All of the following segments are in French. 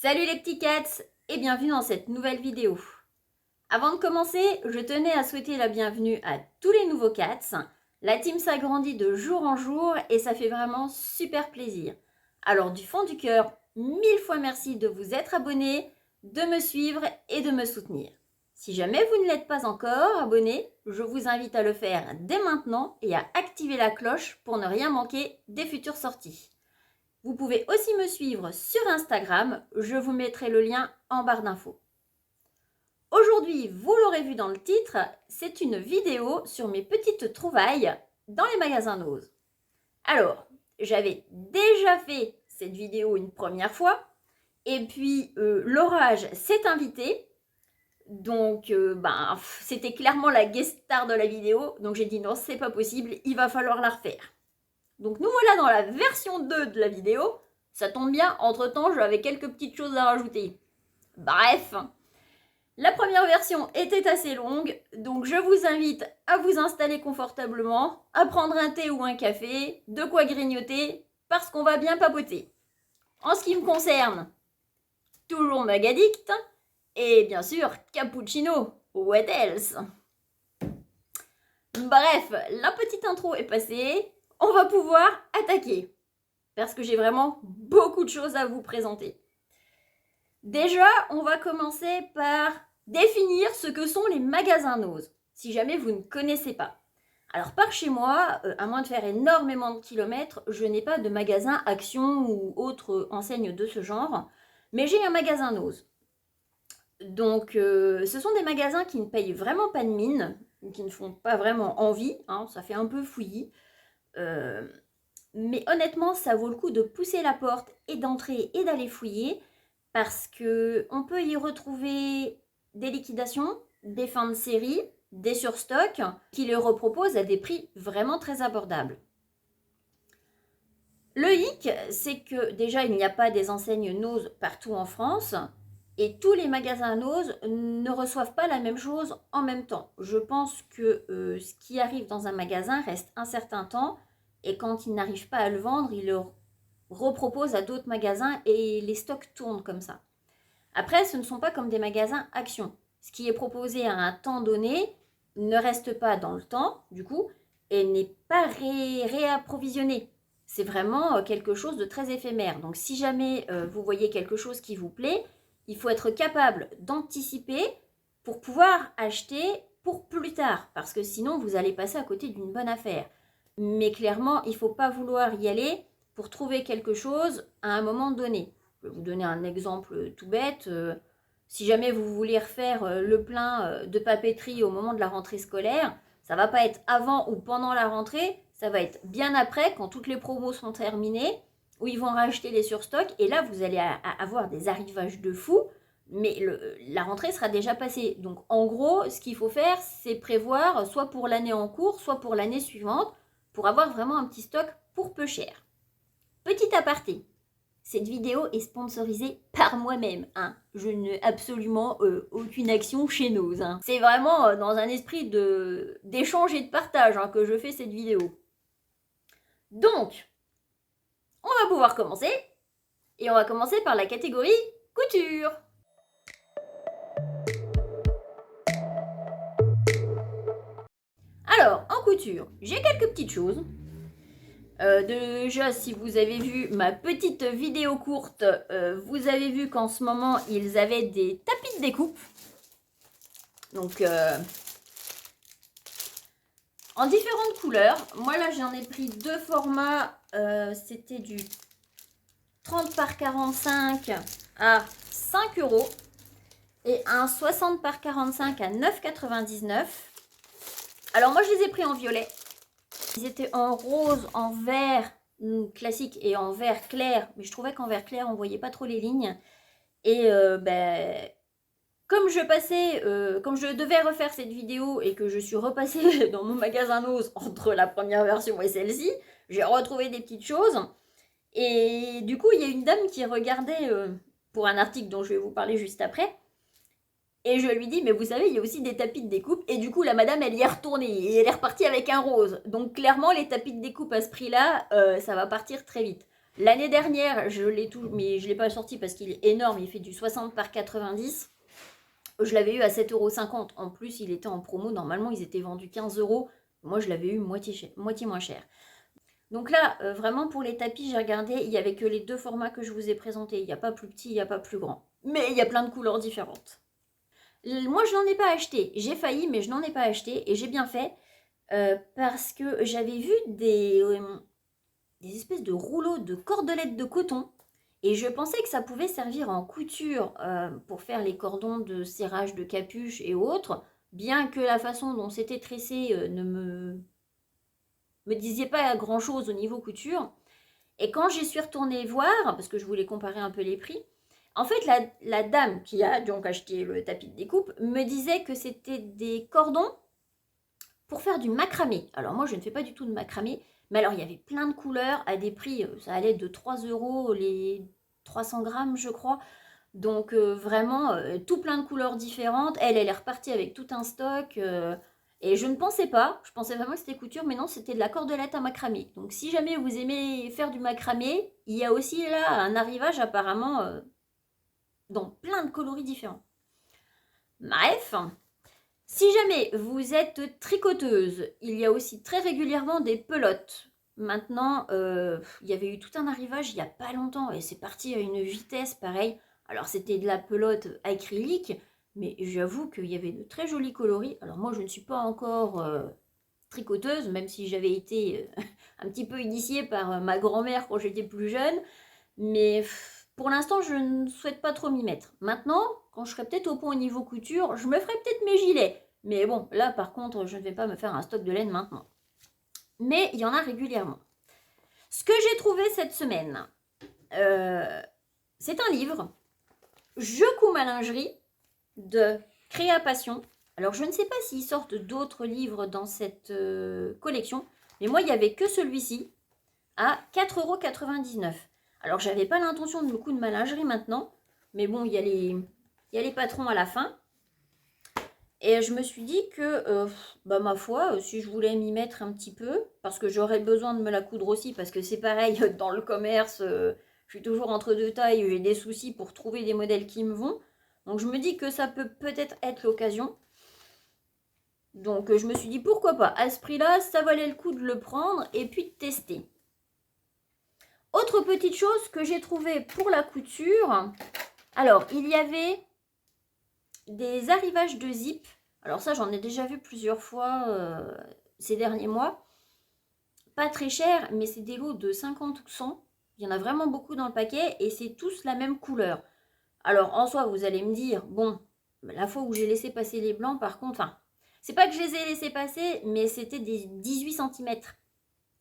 Salut les petits cats et bienvenue dans cette nouvelle vidéo. Avant de commencer, je tenais à souhaiter la bienvenue à tous les nouveaux cats. La team s'agrandit de jour en jour et ça fait vraiment super plaisir. Alors du fond du cœur, 1000 fois merci de vous être abonnés, de me suivre et de me soutenir. Si jamais vous ne l'êtes pas encore abonné, je vous invite à le faire dès maintenant et à activer la cloche pour ne rien manquer des futures sorties. Vous pouvez aussi me suivre sur Instagram, je vous mettrai le lien en barre d'infos. Aujourd'hui, vous l'aurez vu dans le titre, c'est une vidéo sur mes petites trouvailles dans les magasins Nose. Alors, j'avais déjà fait cette vidéo une première fois, et puis l'orage s'est invité, donc c'était clairement la guest star de la vidéo, donc j'ai dit non, c'est pas possible, il va falloir la refaire. Donc nous voilà dans la version 2 de la vidéo. Ça tombe bien, entre-temps, j'avais quelques petites choses à rajouter. Bref, la première version était assez longue, donc je vous invite à vous installer confortablement, à prendre un thé ou un café, de quoi grignoter, parce qu'on va bien papoter. En ce qui me concerne, toujours Magadict, et bien sûr, cappuccino, what else? Bref, la petite intro est passée, on va pouvoir attaquer, parce que j'ai vraiment beaucoup de choses à vous présenter. Déjà, on va commencer par définir ce que sont les magasins Nose, si jamais vous ne connaissez pas. Alors par chez moi, à moins de faire énormément de kilomètres, je n'ai pas de magasin Action ou autre enseigne de ce genre, mais j'ai un magasin Nose. Donc ce sont des magasins qui ne payent vraiment pas de mine, qui ne font pas vraiment envie, hein, ça fait un peu fouillis. Mais honnêtement, ça vaut le coup de pousser la porte et d'entrer et d'aller fouiller parce qu'on peut y retrouver des liquidations, des fins de série, des surstocks qui les reproposent à des prix vraiment très abordables. Le hic, c'est que déjà, il n'y a pas des enseignes Nose partout en France et tous les magasins Nose ne reçoivent pas la même chose en même temps. Je pense que ce qui arrive dans un magasin reste un certain temps et quand ils n'arrivent pas à le vendre, ils le reproposent à d'autres magasins et les stocks tournent comme ça. Après, ce ne sont pas comme des magasins Action. Ce qui est proposé à un temps donné ne reste pas dans le temps, du coup, et n'est pas réapprovisionné. C'est vraiment quelque chose de très éphémère. Donc si jamais vous voyez quelque chose qui vous plaît, il faut être capable d'anticiper pour pouvoir acheter pour plus tard, parce que sinon vous allez passer à côté d'une bonne affaire. Mais clairement, il ne faut pas vouloir y aller pour trouver quelque chose à un moment donné. Je vais vous donner un exemple tout bête. Si jamais vous voulez refaire le plein de papeterie au moment de la rentrée scolaire, ça ne va pas être avant ou pendant la rentrée, ça va être bien après, quand toutes les promos sont terminées, où ils vont racheter les surstocks. Et là, vous allez avoir des arrivages de fou, mais la rentrée sera déjà passée. Donc en gros, ce qu'il faut faire, c'est prévoir soit pour l'année en cours, soit pour l'année suivante, pour avoir vraiment un petit stock pour peu cher. Petit aparté, cette vidéo est sponsorisée par moi-même. Hein. Je n'ai absolument aucune action chez Nose. Hein. C'est vraiment dans un esprit d'échange et de partage que je fais cette vidéo. Donc, on va pouvoir commencer. Et on va commencer par la catégorie couture. Alors, en couture, j'ai quelques petites choses. Déjà, si vous avez vu ma petite vidéo courte, vous avez vu qu'en ce moment, ils avaient des tapis de découpe. Donc, en différentes couleurs. Moi, là, j'en ai pris deux formats. C'était du 30 par 45 à 5 € et un 60 par 45 à 9,99 €. Alors, moi, je les ai pris en violet. Ils étaient en rose, en vert classique et en vert clair. Mais je trouvais qu'en vert clair, on ne voyait pas trop les lignes. Et comme je devais refaire cette vidéo et que je suis repassée dans mon magasin Nose entre la première version et celle-ci, j'ai retrouvé des petites choses. Et du coup, il y a une dame qui regardait pour un article dont je vais vous parler juste après. Et je lui dis, mais vous savez, il y a aussi des tapis de découpe. Et du coup, la madame, elle y est retournée et elle est repartie avec un rose. Donc clairement, les tapis de découpe à ce prix-là, ça va partir très vite. L'année dernière, je l'ai tout, mais je ne l'ai pas sorti parce qu'il est énorme, il fait du 60 par 90. Je l'avais eu à 7,50 €. En plus, il était en promo. Normalement, ils étaient vendus 15 euros. Moi, je l'avais eu moitié moins cher. Donc là, vraiment pour les tapis, j'ai regardé, il n'y avait que les deux formats que je vous ai présentés. Il n'y a pas plus petit, il n'y a pas plus grand. Mais il y a plein de couleurs différentes. Moi, je n'en ai pas acheté. J'ai failli, mais je n'en ai pas acheté. Et j'ai bien fait parce que j'avais vu des espèces de rouleaux de cordelettes de coton. Et je pensais que ça pouvait servir en couture pour faire les cordons de serrage de capuche et autres, bien que la façon dont c'était tressé ne me disait pas grand-chose au niveau couture. Et quand j'y suis retournée voir, parce que je voulais comparer un peu les prix, en fait, la dame qui a donc acheté le tapis de découpe me disait que c'était des cordons pour faire du macramé. Alors moi, je ne fais pas du tout de macramé, mais alors il y avait plein de couleurs à des prix, ça allait de 3 euros les 300 grammes, je crois. Donc vraiment, tout plein de couleurs différentes. Elle est repartie avec tout un stock. Et je ne pensais pas, je pensais vraiment que c'était couture, mais non, c'était de la cordelette à macramé. Donc si jamais vous aimez faire du macramé, il y a aussi là un arrivage apparemment dans plein de coloris différents. Bref, si jamais vous êtes tricoteuse, il y a aussi très régulièrement des pelotes. Maintenant, il y avait eu tout un arrivage il n'y a pas longtemps et c'est parti à une vitesse pareille. Alors c'était de la pelote acrylique, mais j'avoue qu'il y avait de très jolis coloris. Alors moi je ne suis pas encore tricoteuse, même si j'avais été un petit peu initiée par ma grand-mère quand j'étais plus jeune. Mais pour l'instant je ne souhaite pas trop m'y mettre. Maintenant, quand je serai peut-être au point au niveau couture, je me ferai peut-être mes gilets. Mais bon, là par contre, je ne vais pas me faire un stock de laine maintenant. Mais il y en a régulièrement. Ce que j'ai trouvé cette semaine, c'est un livre, Je couds ma lingerie, de Créa Passion. Alors je ne sais pas s'ils sortent d'autres livres dans cette collection, mais moi il n'y avait que celui-ci à 4,99 €. Alors j'avais pas l'intention de me coudre ma lingerie maintenant, mais bon, il y a les patrons à la fin. Et je me suis dit que, bah ma foi, si je voulais m'y mettre un petit peu, parce que j'aurais besoin de me la coudre aussi, parce que c'est pareil, dans le commerce, je suis toujours entre deux tailles, j'ai des soucis pour trouver des modèles qui me vont. Donc je me dis que ça peut peut-être être l'occasion. Donc je me suis dit pourquoi pas, à ce prix-là, ça valait le coup de le prendre et puis de tester. Autre petite chose que j'ai trouvé pour la couture, alors il y avait des arrivages de zip. Alors ça, j'en ai déjà vu plusieurs fois ces derniers mois. Pas très cher, mais c'est des lots de 50 ou 100. Il y en a vraiment beaucoup dans le paquet et c'est tous la même couleur. Alors en soi, vous allez me dire, bon, la fois où j'ai laissé passer les blancs, par contre, enfin, c'est pas que je les ai laissés passer, mais c'était des 18 cm.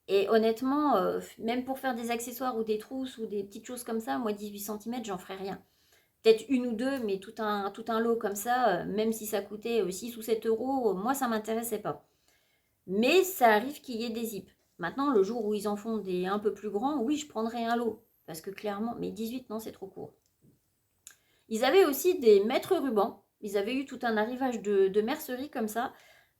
Et honnêtement, même pour faire des accessoires ou des trousses ou des petites choses comme ça, moi 18 cm, j'en ferais rien. Peut-être une ou deux, mais tout un lot comme ça, même si ça coûtait 6 ou 7 euros, moi ça m'intéressait pas. Mais ça arrive qu'il y ait des zips. Maintenant, le jour où ils en font des un peu plus grands, oui, je prendrais un lot. Parce que clairement, mais 18, non, c'est trop court. Ils avaient aussi des mètres rubans. Ils avaient eu tout un arrivage de mercerie comme ça.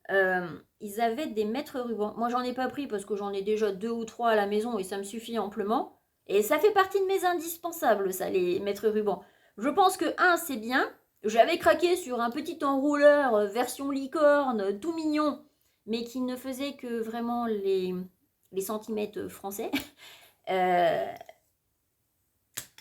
Ils avaient des mètres rubans. Moi, j'en ai pas pris parce que j'en ai déjà 2 ou 3 à la maison et ça me suffit amplement. Et ça fait partie de mes indispensables, ça, les mètres rubans. Je pense que, c'est bien. J'avais craqué sur un petit enrouleur version licorne, tout mignon, mais qui ne faisait que vraiment les centimètres français.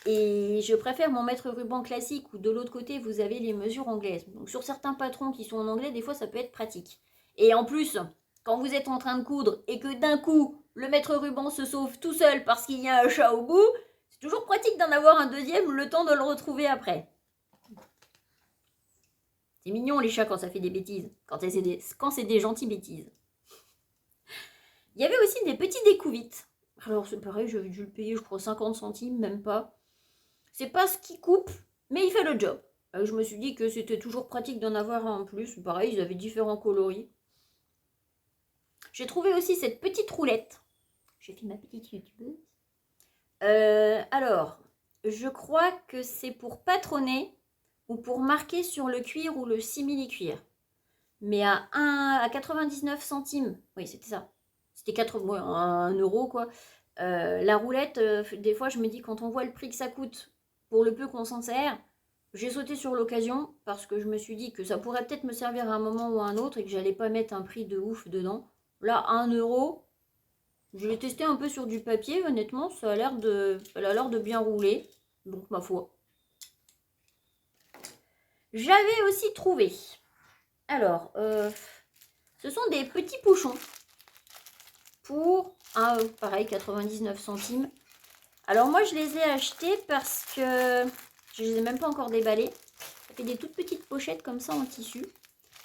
Et je préfère mon mètre ruban classique où de l'autre côté vous avez les mesures anglaises. Donc sur certains patrons qui sont en anglais, des fois ça peut être pratique. Et en plus, quand vous êtes en train de coudre et que d'un coup le mètre ruban se sauve tout seul parce qu'il y a un chat au bout, c'est toujours pratique d'en avoir un deuxième le temps de le retrouver après. C'est mignon les chats quand ça fait des bêtises, quand c'est des gentilles bêtises. Il y avait aussi des petits découvites. Alors c'est pareil, j'avais dû le payer je crois 50 centimes, même pas. C'est pas ce qui coupe, mais il fait le job. Je me suis dit que c'était toujours pratique d'en avoir un en plus. Pareil, ils avaient différents coloris. J'ai trouvé aussi cette petite roulette. J'ai fait ma petite youtubeuse. Alors, je crois que c'est pour patronner ou pour marquer sur le cuir ou le simili-cuir. Mais à 99 centimes. Oui, c'était ça. C'était 1 euro quoi. La roulette, des fois, je me dis, quand on voit le prix que ça coûte, pour le peu qu'on s'en sert, j'ai sauté sur l'occasion parce que je me suis dit que ça pourrait peut-être me servir à un moment ou à un autre et que j'allais pas mettre un prix de ouf dedans. Là, 1 euro, je l'ai testé un peu sur du papier, honnêtement, elle a l'air de bien rouler. Donc, ma foi. J'avais aussi trouvé. Alors, ce sont des petits pochons pour, pareil, 99 centimes. Alors moi, je les ai achetés parce que je les ai même pas encore déballés. Ça fait des toutes petites pochettes comme ça en tissu.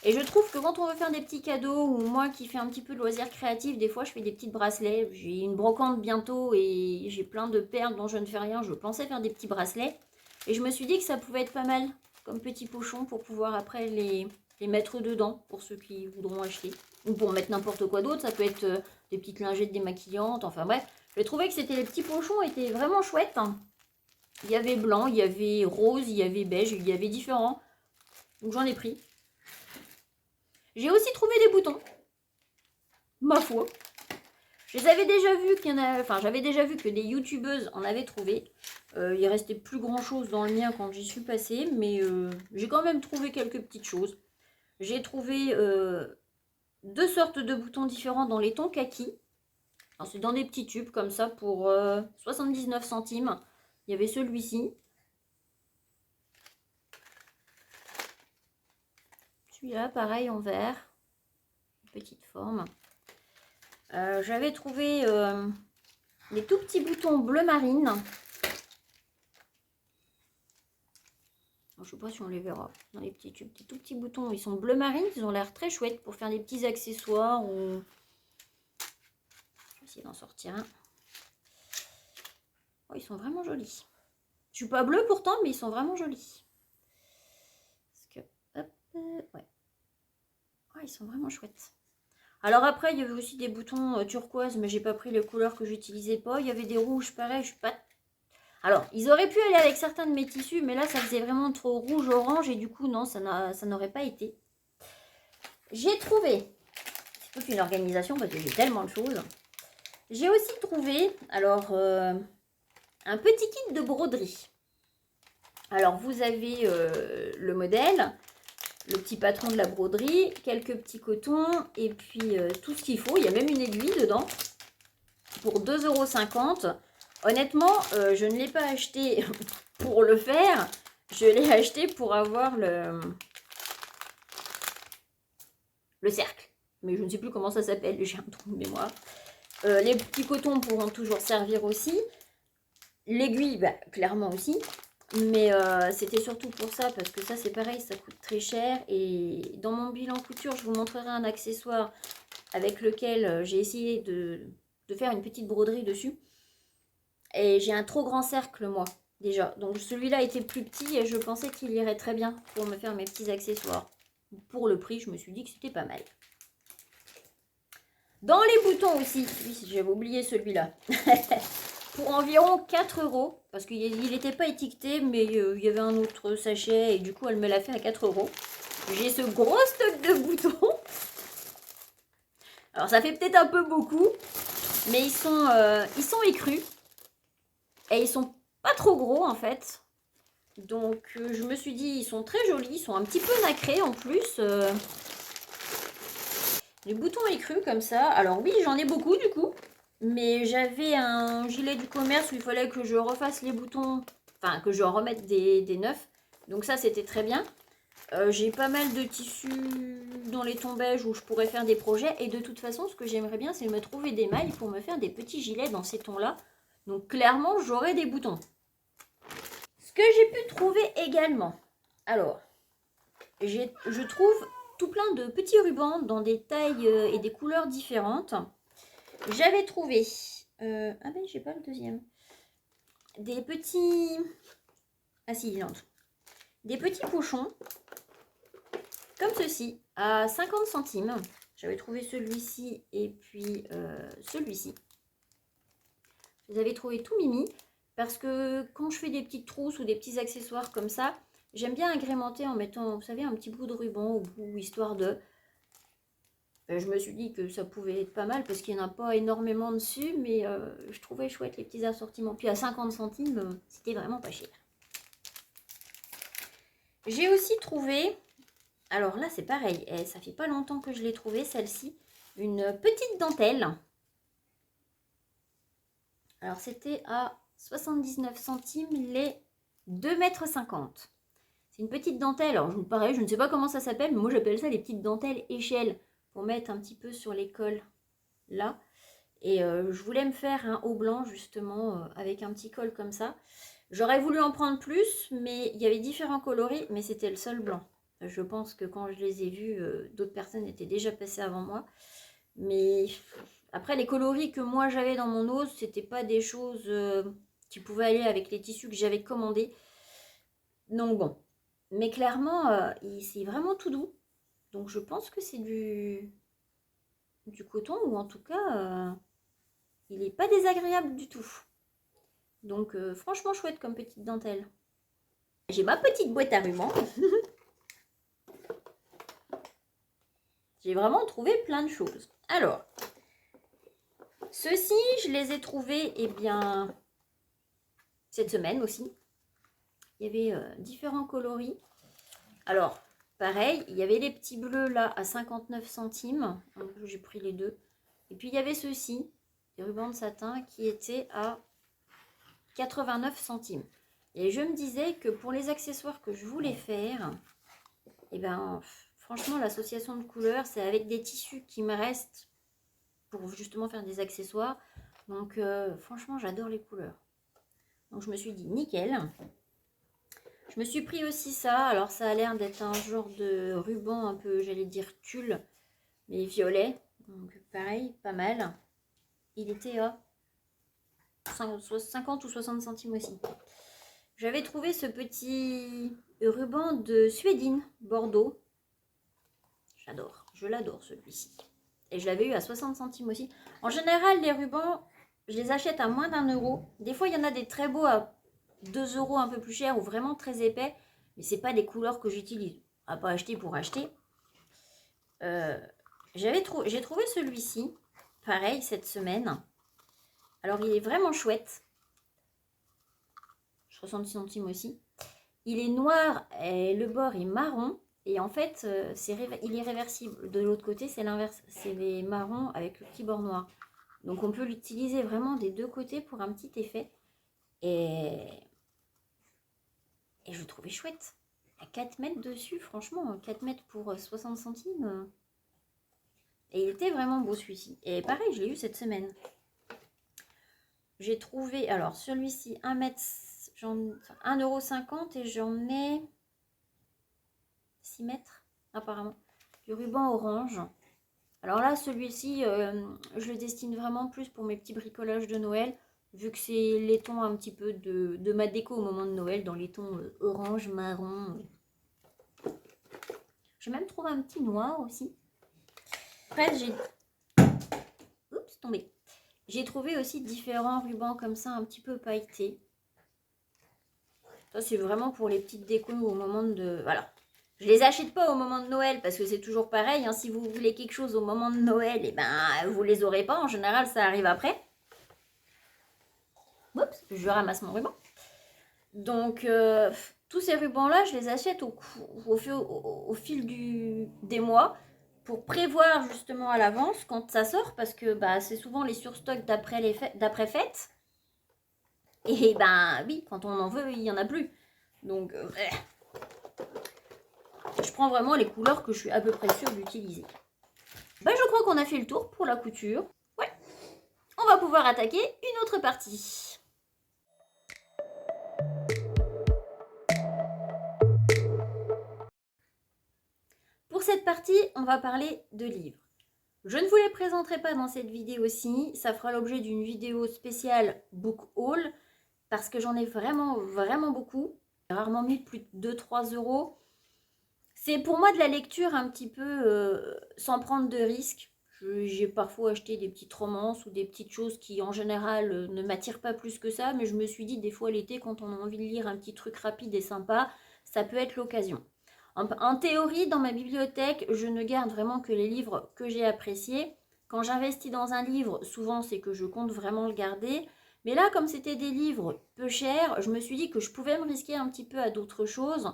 Et je trouve que quand on veut faire des petits cadeaux, ou moi qui fais un petit peu de loisirs créatifs, des fois je fais des petits bracelets. J'ai une brocante bientôt et j'ai plein de perles dont je ne fais rien. Je pensais faire des petits bracelets. Et je me suis dit que ça pouvait être pas mal comme petits pochons pour pouvoir après les mettre dedans pour ceux qui voudront acheter. Ou pour mettre n'importe quoi d'autre. Ça peut être des petites lingettes démaquillantes. Enfin bref, j'ai trouvé que les petits pochons étaient vraiment chouettes. Il y avait blanc, il y avait rose, il y avait beige, il y avait différents. Donc j'en ai pris. J'ai aussi trouvé des boutons. Ma foi. Je les avais déjà vus qu'il y en a. Enfin, j'avais déjà vu que des youtubeuses en avaient trouvé. Il restait plus grand chose dans le mien quand j'y suis passée, mais j'ai quand même trouvé quelques petites choses. J'ai trouvé 2 sortes de boutons différents dans les tons kaki. C'est dans des petits tubes comme ça pour 79 centimes. Il y avait celui-ci. Celui-là, pareil, en vert. Petite forme. J'avais trouvé des tout petits boutons bleu marine. Je ne sais pas si on les verra dans les petits tubes. Des tout petits boutons, ils sont bleu marine. Ils ont l'air très chouettes pour faire des petits accessoires. Ou... Je vais essayer d'en sortir un. Oh, ils sont vraiment jolis. Je suis pas bleue pourtant, mais ils sont vraiment jolis. Parce que, hop, ouais. Oh, ils sont vraiment chouettes. Alors après, il y avait aussi des boutons turquoise, mais j'ai pas pris les couleurs que j'utilisais pas. Il y avait des rouges, pareil, je suis pas... Alors, ils auraient pu aller avec certains de mes tissus, mais là, ça faisait vraiment trop rouge-orange, et du coup, non, ça n'aurait pas été. J'ai trouvé, c'est toute une organisation, parce que j'ai tellement de choses. J'ai aussi trouvé, alors, un petit kit de broderie. Alors, vous avez le modèle, le petit patron de la broderie, quelques petits cotons et puis tout ce qu'il faut. Il y a même une aiguille dedans pour 2,50 €. Honnêtement, je ne l'ai pas acheté pour le faire. Je l'ai acheté pour avoir le cercle. Mais je ne sais plus comment ça s'appelle, j'ai un trou de mémoire. Les petits cotons pourront toujours servir aussi. L'aiguille, bah, clairement aussi. Mais c'était surtout pour ça, parce que ça c'est pareil, ça coûte très cher. Et dans mon bilan couture, je vous montrerai un accessoire avec lequel j'ai essayé de faire une petite broderie dessus. Et j'ai un trop grand cercle moi, déjà. Donc celui-là était plus petit et je pensais qu'il irait très bien pour me faire mes petits accessoires. Pour le prix, je me suis dit que c'était pas mal. Dans les boutons aussi, oui, j'avais oublié celui-là. Pour environ 4 €, parce qu'il n'était pas étiqueté, mais il y avait un autre sachet, et du coup, elle me l'a fait à 4 €. J'ai ce gros stock de boutons. Alors, ça fait peut-être un peu beaucoup, mais ils sont écrus. Et ils sont pas trop gros, en fait. Donc, je me suis dit, ils sont très jolis, ils sont un petit peu nacrés, en plus. Les boutons écrus, comme ça. Alors oui, j'en ai beaucoup, du coup. Mais j'avais un gilet du commerce où il fallait que je refasse les boutons, enfin que je remette des neufs. Donc ça, c'était très bien. J'ai pas mal de tissus dans les tons beige où je pourrais faire des projets. Et de toute façon, ce que j'aimerais bien, c'est me trouver des mailles pour me faire des petits gilets dans ces tons-là. Donc clairement, j'aurai des boutons. Ce que j'ai pu trouver également. Alors, je trouve tout plein de petits rubans dans des tailles et des couleurs différentes. J'avais trouvé, ah ben j'ai pas le deuxième, des petits, ah si il entre, des petits pochons, comme ceci, à 50 centimes. J'avais trouvé celui-ci et puis celui-ci. Je les avais trouvés tout mimi, parce que quand je fais des petites trousses ou des petits accessoires comme ça, j'aime bien agrémenter en mettant, vous savez, un petit bout de ruban au bout, histoire de... Je me suis dit que ça pouvait être pas mal parce qu'il n'y en a pas énormément dessus, mais je trouvais chouette les petits assortiments. Puis à 50 centimes, c'était vraiment pas cher. J'ai aussi trouvé, alors là c'est pareil, ça fait pas longtemps que je l'ai trouvée celle-ci, une petite dentelle. Alors c'était à 79 centimes les 2,50 m. C'est une petite dentelle, alors pareil, je ne sais pas comment ça s'appelle, mais moi j'appelle ça les petites dentelles échelles pour mettre un petit peu sur les cols là. Et je voulais me faire un haut blanc justement avec un petit col comme ça. J'aurais voulu en prendre plus, mais il y avait différents coloris, mais c'était le seul blanc. Je pense que quand je les ai vus, d'autres personnes étaient déjà passées avant moi. Mais après, les coloris que moi j'avais dans mon ose, c'était pas des choses qui pouvaient aller avec les tissus que j'avais commandés. Donc bon. Mais clairement, c'est vraiment tout doux. Donc je pense que c'est du coton, ou en tout cas, il n'est pas désagréable du tout. Donc franchement chouette comme petite dentelle. J'ai ma petite boîte à rubans. J'ai vraiment trouvé plein de choses. Alors, ceux-ci, je les ai trouvés, eh bien, cette semaine aussi. Il y avait différents coloris. Alors, pareil, il y avait les petits bleus là à 59 centimes. J'ai pris les deux. Et puis il y avait ceux-ci, des rubans de satin, qui étaient à 89 centimes. Et je me disais que pour les accessoires que je voulais faire, eh ben, franchement, l'association de couleurs, c'est avec des tissus qui me restent pour justement faire des accessoires. Donc, franchement, j'adore les couleurs. Donc, je me suis dit, nickel. Je me suis pris aussi ça. Alors, ça a l'air d'être un genre de ruban un peu, j'allais dire tulle, mais violet. Donc, pareil, pas mal. Il était à 50 ou 60 centimes aussi. J'avais trouvé ce petit ruban de Suédine, Bordeaux. J'adore, je l'adore celui-ci. Et je l'avais eu à 60 centimes aussi. En général, les rubans, je les achète à moins d'1 €. Des fois, il y en a des très beaux à 2 € un peu plus cher ou vraiment très épais. Mais ce n'est pas des couleurs que j'utilise. À pas acheter pour acheter. J'ai trouvé celui-ci, pareil, cette semaine. Alors, il est vraiment chouette. 60 centimes aussi. Il est noir et le bord est marron. Et en fait, il est réversible. De l'autre côté, c'est l'inverse. C'est les marrons avec le petit bord noir. Donc, on peut l'utiliser vraiment des deux côtés pour un petit effet. Et je le trouvais chouette. À 4 mètres dessus, franchement, 4 mètres pour 60 centimes. Et il était vraiment beau celui-ci. Et pareil, je l'ai eu cette semaine. J'ai trouvé, alors celui-ci, 1,50 € et j'en ai 6 mètres apparemment. Du ruban orange. Alors là, celui-ci, je le destine vraiment plus pour mes petits bricolages de Noël, vu que c'est les tons un petit peu de ma déco au moment de Noël, dans les tons orange, marron. J'ai même trouvé un petit noir aussi. Après, Oups, tombé. J'ai trouvé aussi différents rubans comme ça, un petit peu pailletés. Ça, c'est vraiment pour les petites décos au moment de... Voilà. Je les achète pas au moment de Noël parce que c'est toujours pareil. Hein. Si vous voulez quelque chose au moment de Noël, et ben, vous les aurez pas. En général, ça arrive après. Oups, je ramasse mon ruban. Donc, tous ces rubans-là, je les achète au fil des mois pour prévoir justement à l'avance quand ça sort parce que bah, c'est souvent les surstocks d'après fête. Et ben oui, quand on en veut, il n'y en a plus. Donc, je prends vraiment les couleurs que je suis à peu près sûre d'utiliser. Ben, je crois qu'on a fait le tour pour la couture. Ouais, on va pouvoir attaquer une autre partie. Pour cette partie, on va parler de livres. Je ne vous les présenterai pas dans cette vidéo-ci, ça fera l'objet d'une vidéo spéciale book haul parce que j'en ai vraiment, vraiment beaucoup. J'ai rarement mis plus de 2-3 €. C'est pour moi de la lecture un petit peu sans prendre de risques. J'ai parfois acheté des petites romances ou des petites choses qui en général ne m'attirent pas plus que ça, mais je me suis dit des fois l'été quand on a envie de lire un petit truc rapide et sympa, ça peut être l'occasion. En théorie, dans ma bibliothèque, je ne garde vraiment que les livres que j'ai appréciés. Quand j'investis dans un livre, souvent c'est que je compte vraiment le garder. Mais là, comme c'était des livres peu chers, je me suis dit que je pouvais me risquer un petit peu à d'autres choses.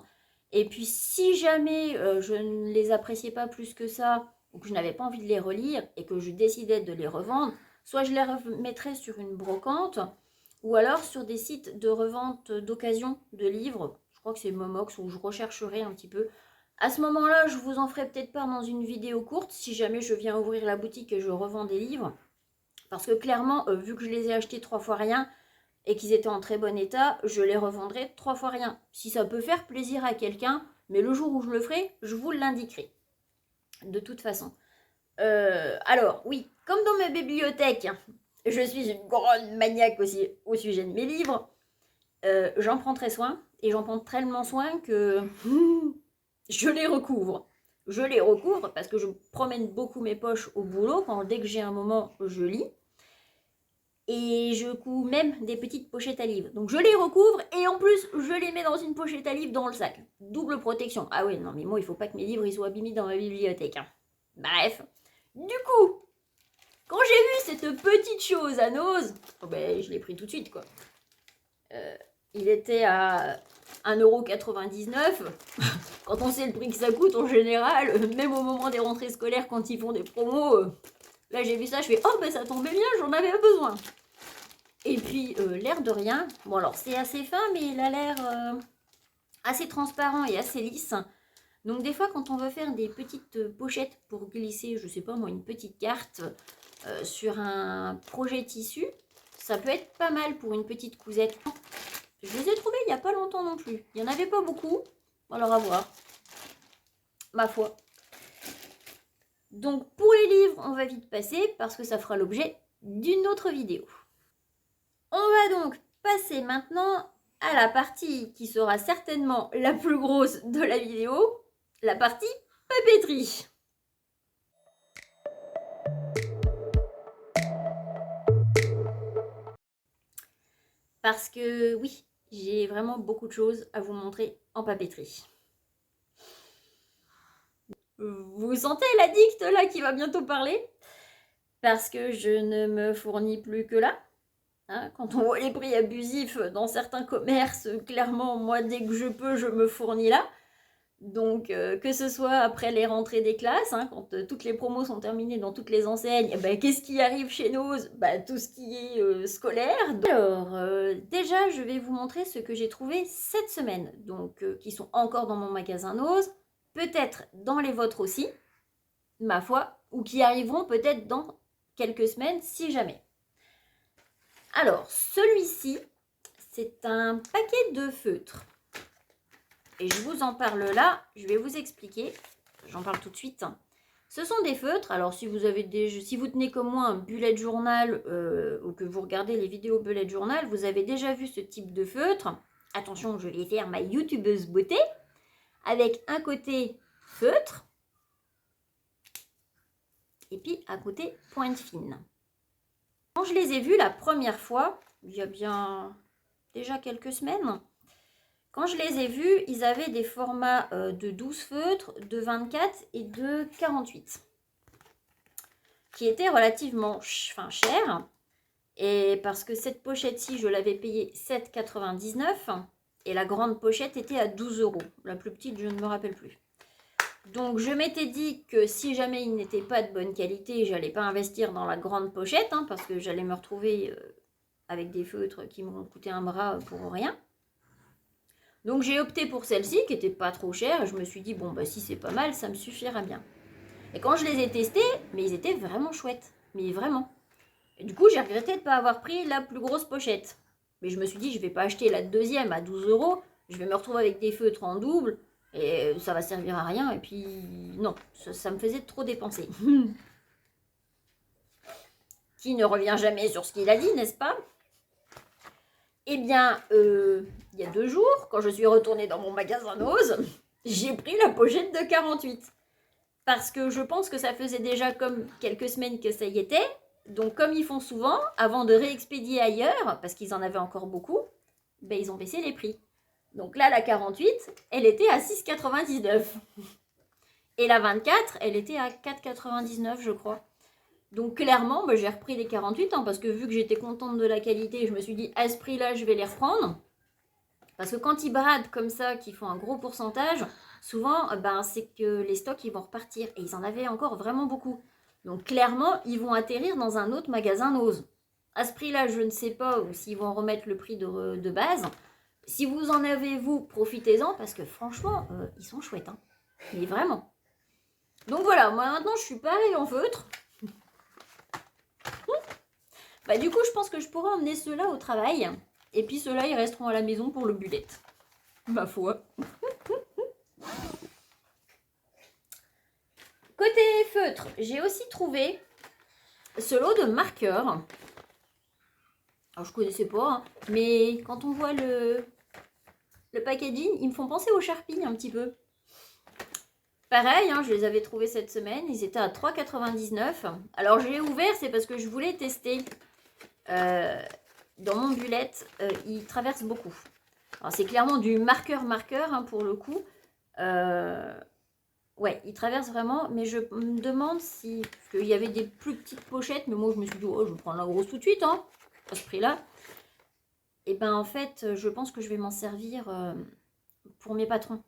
Et puis si jamais je ne les appréciais pas plus que ça, ou que je n'avais pas envie de les relire et que je décidais de les revendre, soit je les remettrais sur une brocante, ou alors sur des sites de revente d'occasion de livres. Je crois que c'est Momox où je rechercherai un petit peu. À ce moment-là, je vous en ferai peut-être part dans une vidéo courte si jamais je viens ouvrir la boutique et je revends des livres. Parce que clairement, vu que je les ai achetés 3 fois rien et qu'ils étaient en très bon état, je les revendrai 3 fois rien. Si ça peut faire plaisir à quelqu'un, mais le jour où je le ferai, je vous l'indiquerai. De toute façon. Alors, oui, comme dans ma bibliothèque, je suis une grande maniaque aussi au sujet de mes livres. J'en prends très soin, et j'en prends tellement soin que je les recouvre. Je les recouvre parce que je promène beaucoup mes poches au boulot. Dès que j'ai un moment, je lis. Et je couds même des petites pochettes à livres. Donc je les recouvre et en plus je les mets dans une pochette à livres dans le sac. Double protection. Ah ouais, non mais moi il faut pas que mes livres ils soient abîmés dans ma bibliothèque. Hein. Bref. Du coup, quand j'ai vu cette petite chose à Nose, oh ben, je l'ai pris tout de suite quoi. Il était à 1,99 €. Quand on sait le prix que ça coûte en général, même au moment des rentrées scolaires quand ils font des promos, là j'ai vu ça, je fais oh ben ça tombait bien, j'en avais besoin. Et puis l'air de rien, bon alors c'est assez fin mais il a l'air assez transparent et assez lisse. Donc des fois quand on veut faire des petites pochettes pour glisser, je sais pas moi, une petite carte sur un projet tissu, ça peut être pas mal pour une petite cousette. Je les ai trouvés il n'y a pas longtemps non plus. Il n'y en avait pas beaucoup, alors à voir. Ma foi. Donc pour les livres, on va vite passer parce que ça fera l'objet d'une autre vidéo. On va donc passer maintenant à la partie qui sera certainement la plus grosse de la vidéo, la partie papeterie. Parce que oui, j'ai vraiment beaucoup de choses à vous montrer en papeterie. Vous sentez l'addict là qui va bientôt parler? Parce que je ne me fournis plus que là. Hein, quand on voit les prix abusifs dans certains commerces, clairement, moi, dès que je peux, je me fournis là. Donc, que ce soit après les rentrées des classes, hein, quand toutes les promos sont terminées dans toutes les enseignes, ben, qu'est-ce qui arrive chez Nose? Ben, tout ce qui est scolaire. Alors, déjà, je vais vous montrer ce que j'ai trouvé cette semaine, donc qui sont encore dans mon magasin Nose, peut-être dans les vôtres aussi, ma foi, ou qui arriveront peut-être dans quelques semaines, si jamais. Alors, celui-ci, c'est un paquet de feutres. Et je vous en parle là, je vais vous expliquer. J'en parle tout de suite. Ce sont des feutres. Alors, si vous tenez comme moi un bullet journal ou que vous regardez les vidéos bullet journal, vous avez déjà vu ce type de feutre. Attention, je vais faire ma youtubeuse beauté. Avec un côté feutre et puis un côté pointe fine. Quand je les ai vus la première fois, il y a bien déjà quelques semaines, quand je les ai vus, ils avaient des formats de 12 feutres, de 24 et de 48, qui étaient relativement chers. Et parce que cette pochette-ci, je l'avais payée 7,99 € et la grande pochette était à 12 €. La plus petite, je ne me rappelle plus. Donc je m'étais dit que si jamais il n'était pas de bonne qualité, j'allais pas investir dans la grande pochette, hein, parce que j'allais me retrouver avec des feutres qui m'ont coûté un bras pour rien. Donc j'ai opté pour celle-ci qui n'était pas trop chère et je me suis dit bon bah si c'est pas mal, ça me suffira bien. Et quand je les ai testés, mais ils étaient vraiment chouettes, mais vraiment. Et du coup j'ai regretté de ne pas avoir pris la plus grosse pochette. Mais je me suis dit je vais pas acheter la deuxième à 12 €, je vais me retrouver avec des feutres en double. Et ça va servir à rien. Et puis, non, ça me faisait trop dépenser. Qui ne revient jamais sur ce qu'il a dit, n'est-ce pas? Eh bien, il y a 2 jours, quand je suis retournée dans mon magasin Nose, j'ai pris la pochette de 48. Parce que je pense que ça faisait déjà comme quelques semaines que ça y était. Donc, comme ils font souvent, avant de réexpédier ailleurs, parce qu'ils en avaient encore beaucoup, ben, ils ont baissé les prix. Donc là, la 48, elle était à 6,99. Et la 24, elle était à 4,99, je crois. Donc clairement, j'ai repris les 48, parce que vu que j'étais contente de la qualité, je me suis dit, à ce prix-là, je vais les reprendre. Parce que quand ils bradent comme ça, qu'ils font un gros pourcentage, souvent, c'est que les stocks, ils vont repartir. Et ils en avaient encore vraiment beaucoup. Donc clairement, ils vont atterrir dans un autre magasin Nose. À ce prix-là, je ne sais pas, ou s'ils vont remettre le prix de base. Si vous en avez, vous, profitez-en, parce que franchement, ils sont chouettes. Mais vraiment. Donc voilà, moi maintenant, je suis pareil en feutre. Du coup, je pense que je pourrais emmener ceux-là au travail. Et puis ceux-là, ils resteront à la maison pour le bullet. Ma foi. Côté feutre, j'ai aussi trouvé ce lot de marqueurs. Alors, je connaissais pas, mais quand on voit le packaging, ils me font penser aux Sharpie un petit peu. Pareil, je les avais trouvés cette semaine. Ils étaient à 3,99. Alors, je l'ai ouvert, c'est parce que je voulais tester. Dans mon bullet, il traverse beaucoup. Alors, c'est clairement du marqueur pour le coup. Ouais, il traverse vraiment, mais je me demande si... Parce qu'il y avait des plus petites pochettes, mais moi je me suis dit, oh, je vais prendre la grosse tout de suite, à ce prix-là. Et en fait, je pense que je vais m'en servir pour mes patrons.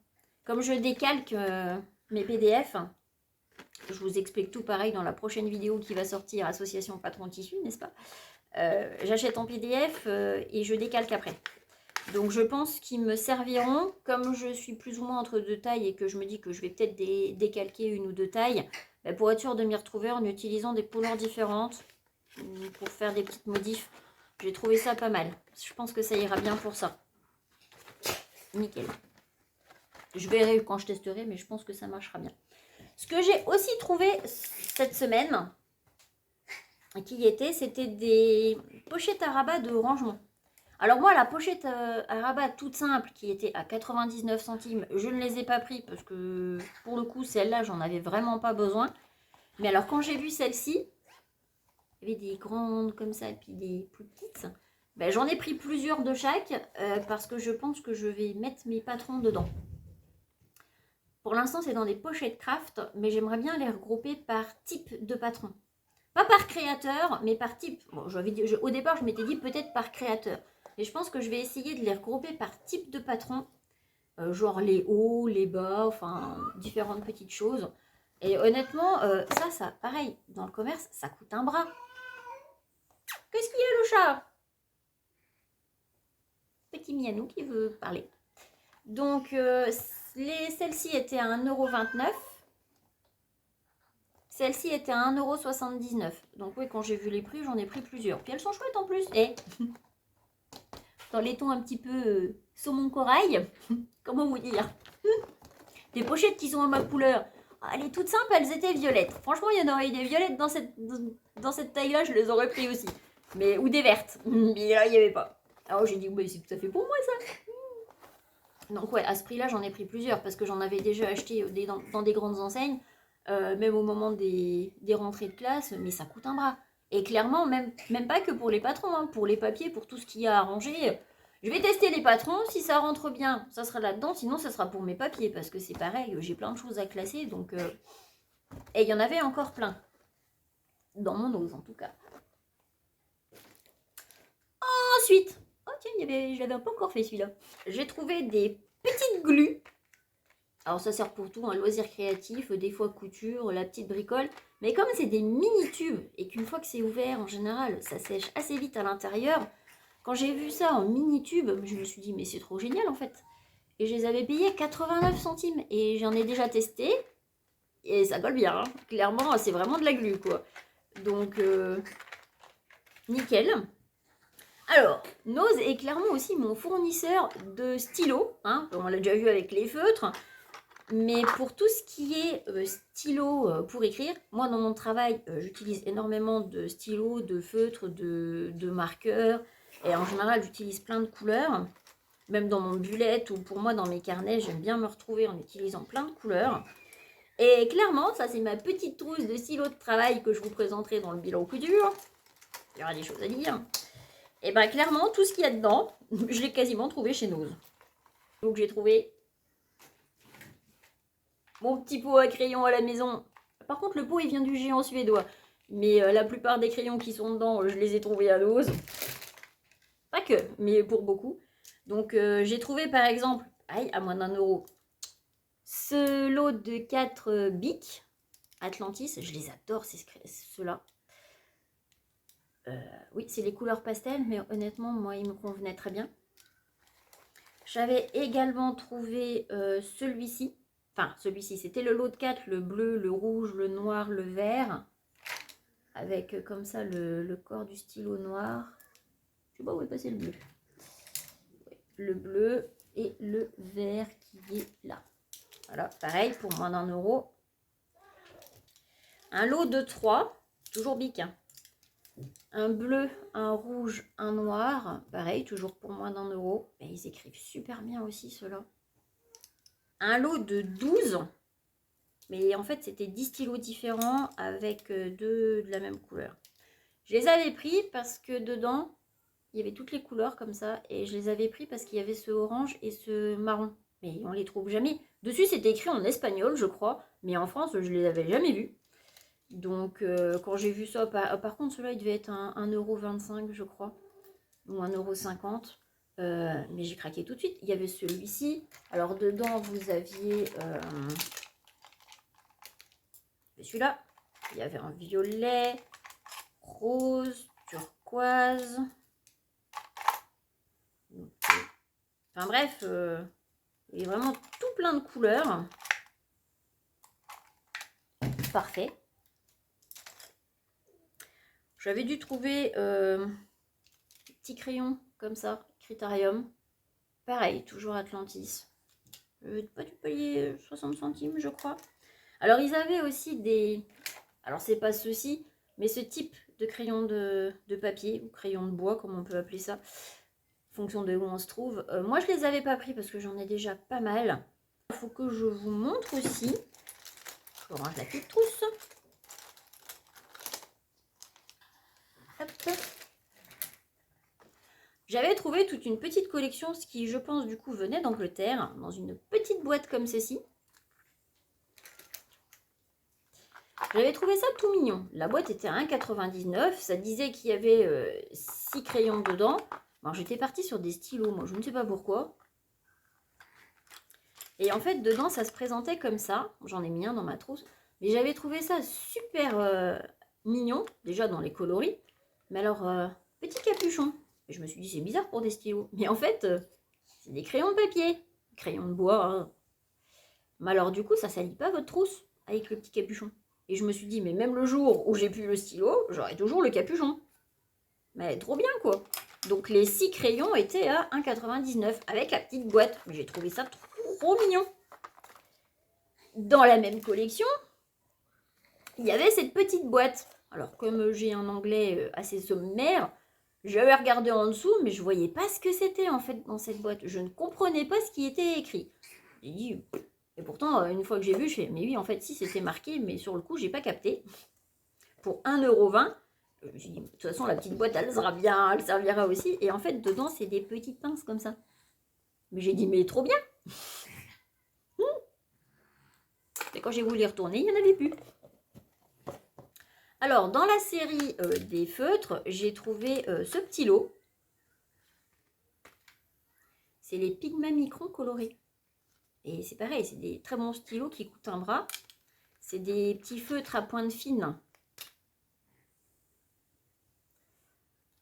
Comme je décalque mes PDF, je vous explique tout pareil dans la prochaine vidéo qui va sortir, Association Patron Tissu, n'est-ce pas? J'achète en PDF et je décalque après. Donc je pense qu'ils me serviront, comme je suis plus ou moins entre deux tailles et que je me dis que je vais peut-être décalquer une ou deux tailles, pour être sûr de m'y retrouver en utilisant des couleurs différentes pour faire des petites modifs. J'ai trouvé ça pas mal. Je pense que ça ira bien pour ça. Nickel. Je verrai quand je testerai, mais je pense que ça marchera bien. Ce que j'ai aussi trouvé cette semaine, c'était des pochettes à rabat de rangement. Alors moi, la pochette à rabat toute simple qui était à 99 centimes, je ne les ai pas pris parce que pour le coup, celle-là, j'en avais vraiment pas besoin. Mais alors quand j'ai vu celle-ci, il y avait des grandes comme ça et puis des plus petites. J'en ai pris plusieurs de chaque parce que je pense que je vais mettre mes patrons dedans. Pour l'instant, c'est dans des pochettes craft, mais j'aimerais bien les regrouper par type de patron. Pas par créateur, mais par type. Bon, au départ, je m'étais dit peut-être par créateur. Et je pense que je vais essayer de les regrouper par type de patron. Genre les hauts, les bas, enfin différentes petites choses. Et honnêtement, ça, pareil, dans le commerce, ça coûte un bras. Qu'est-ce qu'il y a le chat? Petit Mianou qui veut parler. Donc, celle-ci était à 1,29 €. Celle-ci était à 1,79 €. Donc oui, quand j'ai vu les prix, j'en ai pris plusieurs. Puis elles sont chouettes en plus. Et dans les tons un petit peu saumon corail, comment vous dire? Des pochettes qui sont à ma couleur. Elle est toute simple, elles étaient violettes. Franchement, il y en aurait eu des violettes dans cette taille-là, je les aurais pris aussi. Ou des vertes. Mais là, il n'y avait pas. Alors j'ai dit, c'est tout à fait pour moi ça. Donc ouais, à ce prix-là, j'en ai pris plusieurs parce que j'en avais déjà acheté dans des grandes enseignes. Même au moment des rentrées de classe, mais ça coûte un bras. Et clairement, même pas que pour les patrons, pour les papiers, pour tout ce qu'il y a à ranger. Je vais tester les patrons, si ça rentre bien, ça sera là-dedans, sinon ça sera pour mes papiers, parce que c'est pareil, j'ai plein de choses à classer, donc... Et il y en avait encore plein. Dans mon dose, en tout cas. Ensuite, oh tiens, je l'avais pas encore fait celui-là. J'ai trouvé des petites glues. Alors ça sert pour tout, un loisir créatif, des fois couture, la petite bricole. Mais comme c'est des mini-tubes et qu'une fois que c'est ouvert, en général, ça sèche assez vite à l'intérieur. Quand j'ai vu ça en mini-tube, je me suis dit, mais c'est trop génial en fait. Et je les avais payés 89 centimes. Et j'en ai déjà testé. Et ça colle bien. Clairement, c'est vraiment de la glu, quoi. Donc, nickel. Alors, Nose est clairement aussi mon fournisseur de stylos. On l'a déjà vu avec les feutres. Mais pour tout ce qui est stylo pour écrire, moi dans mon travail, j'utilise énormément de stylos, de feutres, de marqueurs. Et en général, j'utilise plein de couleurs. Même dans mon bullet ou pour moi dans mes carnets, j'aime bien me retrouver en utilisant plein de couleurs. Et clairement, ça c'est ma petite trousse de stylos de travail que je vous présenterai dans le bilan couture. Il y aura des choses à dire. Et clairement, tout ce qu'il y a dedans, je l'ai quasiment trouvé chez Nose. Donc j'ai trouvé mon petit pot à crayon à la maison. Par contre, le pot, il vient du géant suédois. Mais la plupart des crayons qui sont dedans, je les ai trouvés à Lowe's. Pas que, mais pour beaucoup. Donc j'ai trouvé par exemple, aïe, à moins d'1 euro, ce lot de 4 bics Atlantis. Je les adore, ceux-là. Oui, c'est les couleurs pastel, mais honnêtement, moi, ils me convenaient très bien. J'avais également trouvé celui-ci. Enfin, celui-ci, c'était le lot de 4, le bleu, le rouge, le noir, le vert. Avec comme ça le corps du stylo noir. Je sais pas où est passé le bleu. Le bleu et le vert qui est là. Voilà, pareil, pour moins d'1 euro. Un lot de 3, toujours bic, hein. Un bleu, un rouge, un noir. Pareil, toujours pour moins d'1 euro. Et ils écrivent super bien aussi, ceux-là. Un lot de 12. Mais en fait, c'était 10 stylos différents avec 2 de la même couleur. Je les avais pris parce que dedans, il y avait toutes les couleurs comme ça. Et je les avais pris parce qu'il y avait ce orange et ce marron. Mais on les trouve jamais. Dessus, c'était écrit en espagnol, je crois. Mais en France, je les avais jamais vus. Donc, quand j'ai vu ça, par contre, celui-là, il devait être 1,25 €, je crois. Ou 1,50 €. Mais j'ai craqué tout de suite. Il y avait celui-ci. Alors, dedans, vous aviez celui-là. Il y avait un violet, rose, turquoise. Enfin bref, il y a vraiment tout plein de couleurs. Parfait. J'avais dû trouver des petits crayons comme ça, Critérium. Pareil, toujours Atlantis. Pas dû payer 60 centimes, je crois. Alors, ils avaient aussi des... Alors, c'est pas ceci, mais ce type de crayon de papier, ou crayon de bois, comme on peut appeler ça, en fonction de où on se trouve. Moi, je les avais pas pris parce que j'en ai déjà pas mal. Il faut que je vous montre aussi. Je range la petite trousse. Hop. J'avais trouvé toute une petite collection, ce qui, je pense, du coup, venait d'Angleterre, dans une petite boîte comme ceci. J'avais trouvé ça tout mignon. La boîte était à 1,99 €. Ça disait qu'il y avait 6 crayons dedans. Alors, j'étais partie sur des stylos, moi, je ne sais pas pourquoi. Et en fait, dedans, ça se présentait comme ça. J'en ai mis un dans ma trousse. Mais j'avais trouvé ça super mignon, déjà dans les coloris. Mais alors, petit capuchon. Et je me suis dit, c'est bizarre pour des stylos. Mais en fait, c'est des crayons de papier. Crayons de bois. Hein. Mais alors, du coup, ça salit pas votre trousse avec le petit capuchon. Et je me suis dit, mais même le jour où j'ai plus le stylo, j'aurai toujours le capuchon. Mais trop bien, quoi. Donc, les 6 crayons étaient à 1,99 € avec la petite boîte. J'ai trouvé ça trop mignon. Dans la même collection, il y avait cette petite boîte. Alors, comme j'ai un anglais assez sommaire, j'avais regardé en dessous, mais je ne voyais pas ce que c'était, en fait, dans cette boîte. Je ne comprenais pas ce qui était écrit. J'ai dit... Et pourtant, une fois que j'ai vu, je fais, mais oui, en fait, si, c'était marqué, mais sur le coup, j'ai pas capté. Pour 1,20 €, j'ai dit, de toute façon, la petite boîte, elle sera bien, elle servira aussi. Et en fait, dedans, c'est des petites pinces comme ça. Mais j'ai dit, mais trop bien. Et quand j'ai voulu les retourner, il n'y en avait plus. Alors, dans la série des feutres, j'ai trouvé ce petit lot. C'est les Pigma Micron colorés. Et c'est pareil, c'est des très bons stylos qui coûtent un bras. C'est des petits feutres à pointe fine.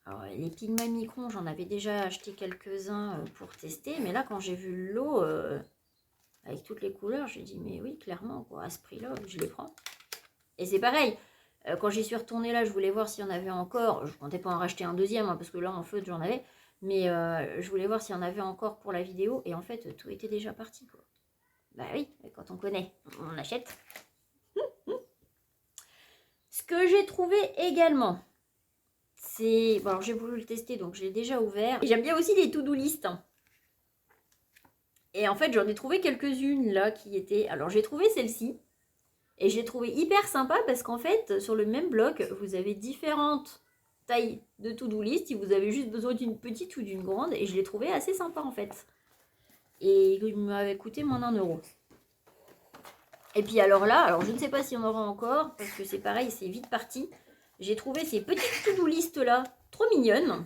Alors, les Pigma Micron, j'en avais déjà acheté quelques-uns pour tester. Mais là, quand j'ai vu le lot avec toutes les couleurs, j'ai dit, mais oui, clairement, quoi, à ce prix-là, je les prends. Et c'est pareil. Quand j'y suis retournée là, je voulais voir s'il y en avait encore. Je ne comptais pas en racheter un deuxième, hein, parce que là, en feutre, j'en avais. Mais je voulais voir s'il y en avait encore pour la vidéo. Et en fait, tout était déjà parti, quoi. Bah oui, quand on connaît, on achète. Ce que j'ai trouvé également, c'est... Bon, alors j'ai voulu le tester, donc je l'ai déjà ouvert. Et j'aime bien aussi les to-do list. Et en fait, j'en ai trouvé quelques-unes là qui étaient... Alors j'ai trouvé celle-ci. Et j'ai trouvé hyper sympa parce qu'en fait, sur le même bloc, vous avez différentes tailles de to-do list. Si vous avez juste besoin d'une petite ou d'une grande. Et je l'ai trouvé assez sympa en fait. Et il m'avait coûté moins d'1 €. Et puis alors là, alors je ne sais pas s'il y en aura encore, parce que c'est pareil, c'est vite parti. J'ai trouvé ces petites to-do list là, trop mignonnes.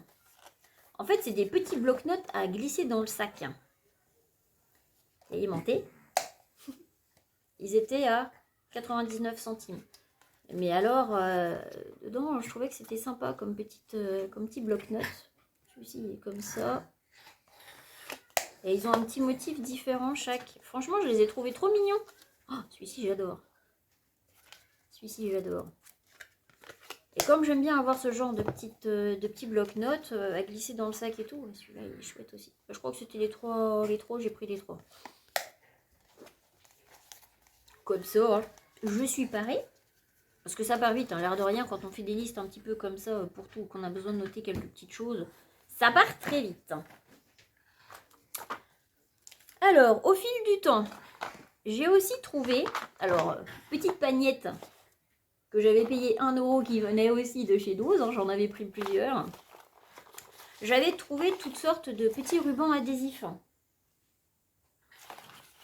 En fait, c'est des petits bloc-notes à glisser dans le sac. Alimentés. Ils étaient à 99 centimes. Mais alors, dedans, je trouvais que c'était sympa comme, comme petit bloc-notes. Celui-ci est comme ça. Et ils ont un petit motif différent chaque. Franchement, je les ai trouvés trop mignons. Oh, celui-ci, j'adore. Celui-ci, j'adore. Et comme j'aime bien avoir ce genre de petits bloc-notes à glisser dans le sac et tout, celui-là, il est chouette aussi. Je crois que c'était les trois, j'ai pris les 3. Comme ça, hein. Je suis parée. Parce que ça part vite, hein, l'air de rien, quand on fait des listes un petit peu comme ça pour tout, qu'on a besoin de noter quelques petites choses, ça part très vite. Alors, au fil du temps, j'ai aussi trouvé, alors, petite pagnette que j'avais payé 1 € qui venait aussi de chez Dose, hein, j'en avais pris plusieurs. J'avais trouvé toutes sortes de petits rubans adhésifs.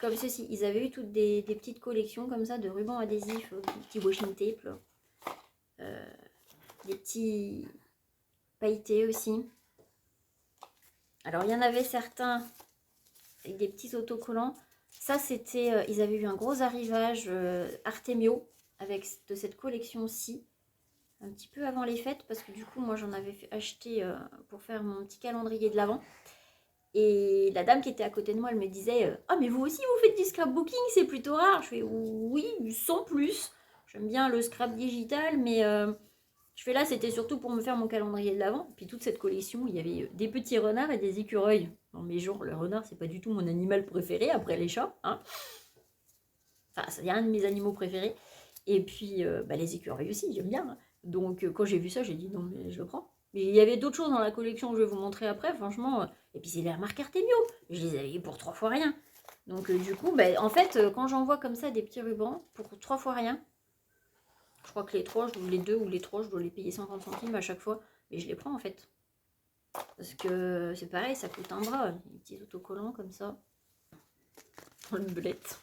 Comme ceci, ils avaient eu toutes des petites collections comme ça de rubans adhésifs, des petits washing tape, là. Des petits pailletés aussi. Alors, il y en avait certains avec des petits autocollants. Ça, c'était, ils avaient eu un gros arrivage Artemio avec de cette collection-ci, un petit peu avant les fêtes, parce que du coup, moi, j'en avais acheté pour faire mon petit calendrier de l'Avent. Et la dame qui était à côté de moi, elle me disait « Ah, mais vous aussi, vous faites du scrapbooking, c'est plutôt rare !» Je fais « Oui, sans plus. J'aime bien le scrap digital, mais je fais là, c'était surtout pour me faire mon calendrier de l'Avent. » Puis toute cette collection, il y avait des petits renards et des écureuils. Non mais genre, le renard, c'est pas du tout mon animal préféré, après les chats. Hein. Enfin, c'est un de mes animaux préférés. Et puis, les écureuils aussi, j'aime bien. Hein. Donc, quand j'ai vu ça, j'ai dit « Non, mais je le prends. » Mais il y avait d'autres choses dans la collection que je vais vous montrer après, franchement. Et puis c'est les remarques Artemio. Je les avais pour 3 fois rien. Donc du coup, en fait, quand j'envoie comme ça des petits rubans pour 3 fois rien, je crois que les 3, les 2 ou les 3, je dois les payer 50 centimes à chaque fois. Mais je les prends en fait. Parce que c'est pareil, ça coûte un bras. Des petits autocollants comme ça. Dans le belette.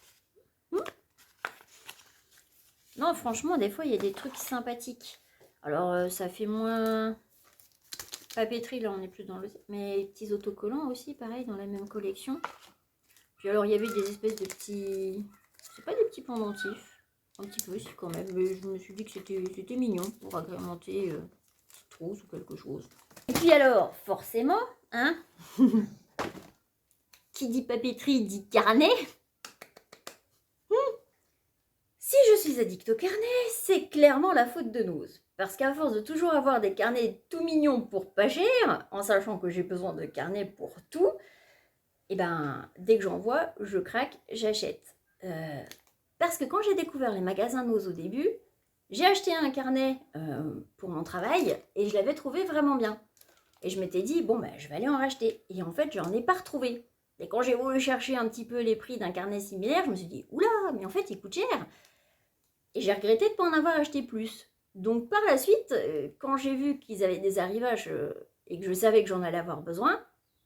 Non, franchement, des fois, il y a des trucs sympathiques. Alors, ça fait moins... Papeterie, là, on est plus dans le... Mais les petits autocollants aussi, pareil, dans la même collection. Puis alors, il y avait des espèces de petits... C'est pas des petits pendentifs. Un petit peu, si quand même. Mais je me suis dit que c'était mignon pour agrémenter une petite trousse ou quelque chose. Et puis alors, forcément, hein qui dit papeterie dit carnet. Si je suis addict au carnet, c'est clairement la faute de Nose. Parce qu'à force de toujours avoir des carnets tout mignons pour pas cher, en sachant que j'ai besoin de carnets pour tout, et dès que j'en vois, je craque, j'achète. Parce que quand j'ai découvert les magasins Nose au début, j'ai acheté un carnet pour mon travail et je l'avais trouvé vraiment bien. Et je m'étais dit, bon, je vais aller en racheter. Et en fait, j'en ai pas retrouvé. Et quand j'ai voulu chercher un petit peu les prix d'un carnet similaire, je me suis dit, oula, mais en fait, il coûte cher. Et j'ai regretté de ne pas en avoir acheté plus. Donc par la suite, quand j'ai vu qu'ils avaient des arrivages et que je savais que j'en allais avoir besoin,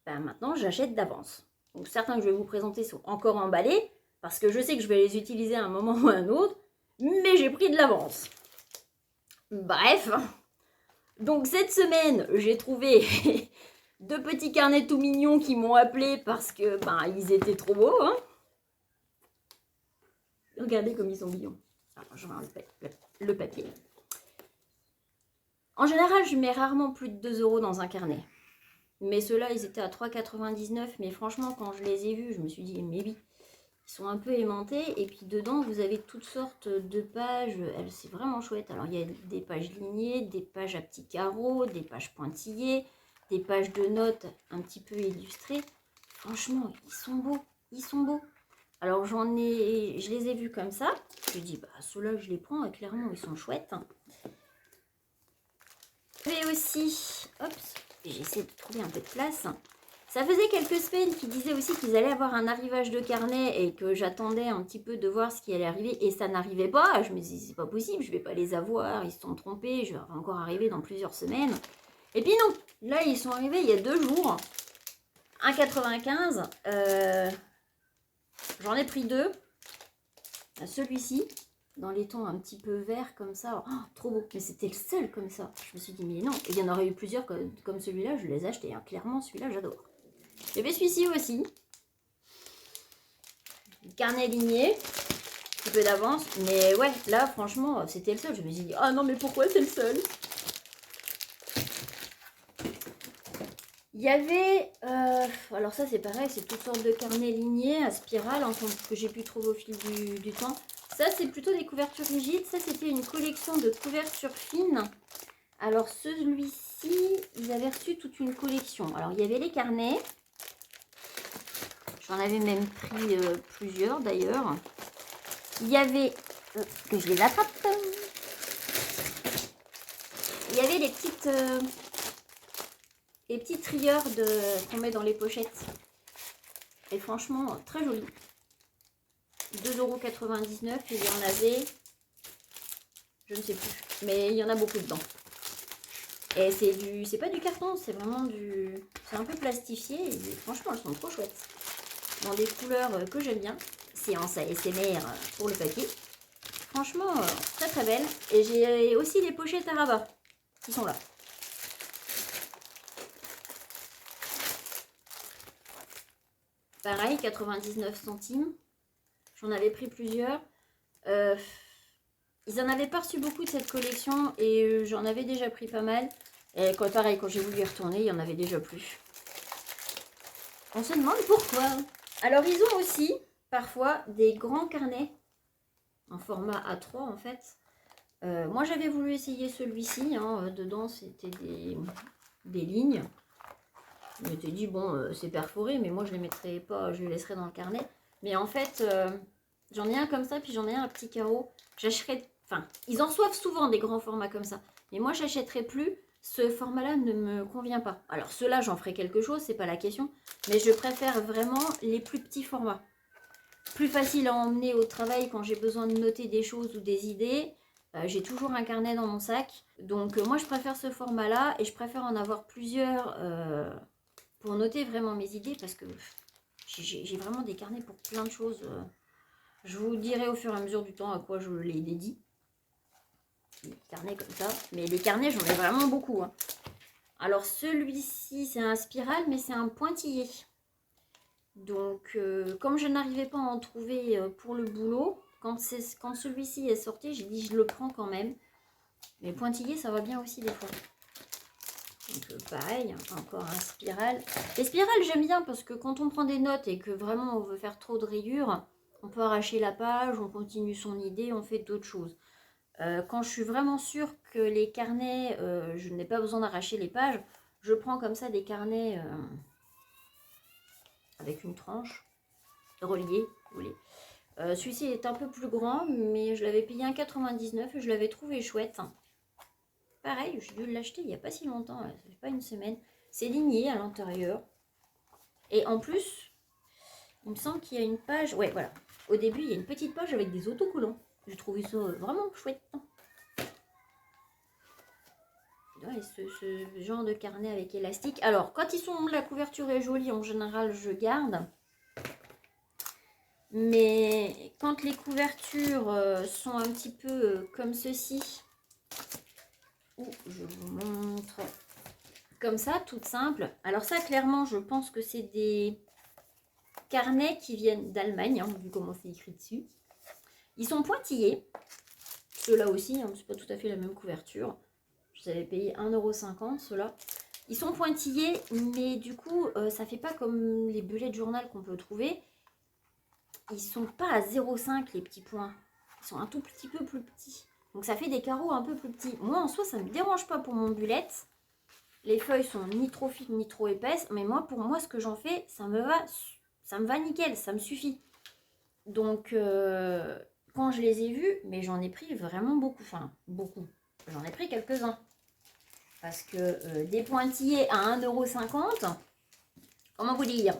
maintenant j'achète d'avance. Donc certains que je vais vous présenter sont encore emballés, parce que je sais que je vais les utiliser à un moment ou à un autre, mais j'ai pris de l'avance. Bref, donc cette semaine, j'ai trouvé 2 petits carnets tout mignons qui m'ont appelé parce que ils étaient trop beaux. Hein. Regardez comme ils sont mignons. Alors, je vais le papier. En général, je mets rarement plus de 2 € dans un carnet. Mais ceux-là, ils étaient à 3,99 €. Mais franchement, quand je les ai vus, je me suis dit, mais oui, ils sont un peu aimantés. Et puis dedans, vous avez toutes sortes de pages. C'est vraiment chouette. Alors, il y a des pages lignées, des pages à petits carreaux, des pages pointillées, des pages de notes un petit peu illustrées. Franchement, ils sont beaux. Ils sont beaux. Alors, je les ai vus comme ça. Je me dis, ceux-là, je les prends. Et clairement, ils sont chouettes. J'avais aussi, j'ai essayé de trouver un peu de place. Ça faisait quelques semaines qu'ils disaient aussi qu'ils allaient avoir un arrivage de carnet et que j'attendais un petit peu de voir ce qui allait arriver. Et ça n'arrivait pas. Je me disais, c'est pas possible, je vais pas les avoir. Ils se sont trompés, je vais encore arriver dans plusieurs semaines. Et puis non, là, ils sont arrivés il y a 2 jours. 1,95. J'en ai pris 2. Celui-ci, dans les tons un petit peu verts comme ça. Oh, trop beau. Mais c'était le seul comme ça. Je me suis dit, mais non. Et il y en aurait eu plusieurs comme celui-là. Je les ai achetés. Hein. Clairement, celui-là, j'adore. Il y avait celui-ci aussi. Carnet ligné. Un petit peu d'avance. Mais ouais, là, franchement, c'était le seul. Je me suis dit, ah non, mais pourquoi c'est le seul? Il y avait, alors ça c'est pareil, c'est toutes sortes de carnets lignés à spirale que j'ai pu trouver au fil du temps. Ça c'est plutôt des couvertures rigides, ça c'était une collection de couvertures fines. Alors celui-ci, ils avaient reçu toute une collection. Alors il y avait les carnets, j'en avais même pris plusieurs d'ailleurs. Il y avait, que je les attrape, il y avait les petites trieurs qu'on met dans les pochettes. Et franchement, très joli. 2,99 € et il y en avait, je ne sais plus, mais il y en a beaucoup dedans. Et c'est pas du carton, c'est vraiment c'est un peu plastifié et franchement elles sont trop chouettes. Dans des couleurs que j'aime bien. Séance ASMR pour le papier. Franchement, très très belle. Et j'ai aussi les pochettes à rabat qui sont là. Pareil, 99 centimes. J'en avais pris plusieurs. Ils en avaient pas reçu beaucoup de cette collection et j'en avais déjà pris pas mal. Et pareil, quand j'ai voulu y retourner, il y en avait déjà plus. On se demande pourquoi. Alors, ils ont aussi, parfois, des grands carnets en format A3, en fait. Moi, j'avais voulu essayer celui-ci. Hein. Dedans, c'était des lignes. Je m'étais dit, bon, c'est perforé, mais moi, je les mettrai pas, je les laisserai dans le carnet. Mais en fait, j'en ai un comme ça, puis j'en ai un à petit carreau. J'achèterai, enfin, ils en reçoivent souvent des grands formats comme ça. Mais moi, j'achèterai plus. Ce format-là ne me convient pas. Alors, ceux-là, j'en ferai quelque chose, c'est pas la question. Mais je préfère vraiment les plus petits formats. Plus facile à emmener au travail quand j'ai besoin de noter des choses ou des idées. J'ai toujours un carnet dans mon sac. Donc, moi, je préfère ce format-là. Et je préfère en avoir plusieurs pour noter vraiment mes idées. Parce que j'ai vraiment des carnets pour plein de choses. Je vous dirai au fur et à mesure du temps à quoi je les dédie. Des carnets comme ça. Mais les carnets, j'en ai vraiment beaucoup. Hein. Alors, celui-ci, c'est un spiral, mais c'est un pointillé. Donc, comme je n'arrivais pas à en trouver pour le boulot, quand celui-ci est sorti, j'ai dit je le prends quand même. Mais pointillé, ça va bien aussi des fois. Donc, pareil, encore un spiral. Les spirales, j'aime bien parce que quand on prend des notes et que vraiment on veut faire trop de rayures, on peut arracher la page, on continue son idée, on fait d'autres choses. Quand je suis vraiment sûre que les carnets, je n'ai pas besoin d'arracher les pages, je prends comme ça des carnets avec une tranche reliée, vous voulez. Celui-ci est un peu plus grand, mais je l'avais payé 1,99 € et je l'avais trouvé chouette. Pareil, j'ai dû l'acheter il n'y a pas si longtemps, ça fait pas une semaine. C'est ligné à l'intérieur. Et en plus, il me semble qu'il y a une page... Ouais, voilà. Au début, il y a une petite page avec des autocollants. J'ai trouvé ça vraiment chouette. Ouais, ce genre de carnet avec élastique. Alors, quand la couverture est jolie, en général, je garde. Mais quand les couvertures sont un petit peu comme ceci, je vous montre, comme ça, toute simple. Alors ça, clairement, je pense que c'est des carnets qui viennent d'Allemagne, hein, vu comment c'est écrit dessus. Ils sont pointillés. Ceux-là aussi, hein, c'est pas tout à fait la même couverture. Je les avais payé 1,50 € ceux-là. Ils sont pointillés, mais du coup, ça fait pas comme les bullet journal qu'on peut trouver. Ils sont pas à 0,5 les petits points. Ils sont un tout petit peu plus petits. Donc ça fait des carreaux un peu plus petits. Moi en soi ça ne me dérange pas pour mon bullet. Les feuilles sont ni trop fines ni trop épaisses. Mais moi pour moi ce que j'en fais ça me va nickel. Ça me suffit. Donc quand je les ai vus, mais j'en ai pris vraiment beaucoup. Enfin beaucoup. J'en ai pris quelques-uns. Parce que des pointillés à 1,50 €. Comment vous dire?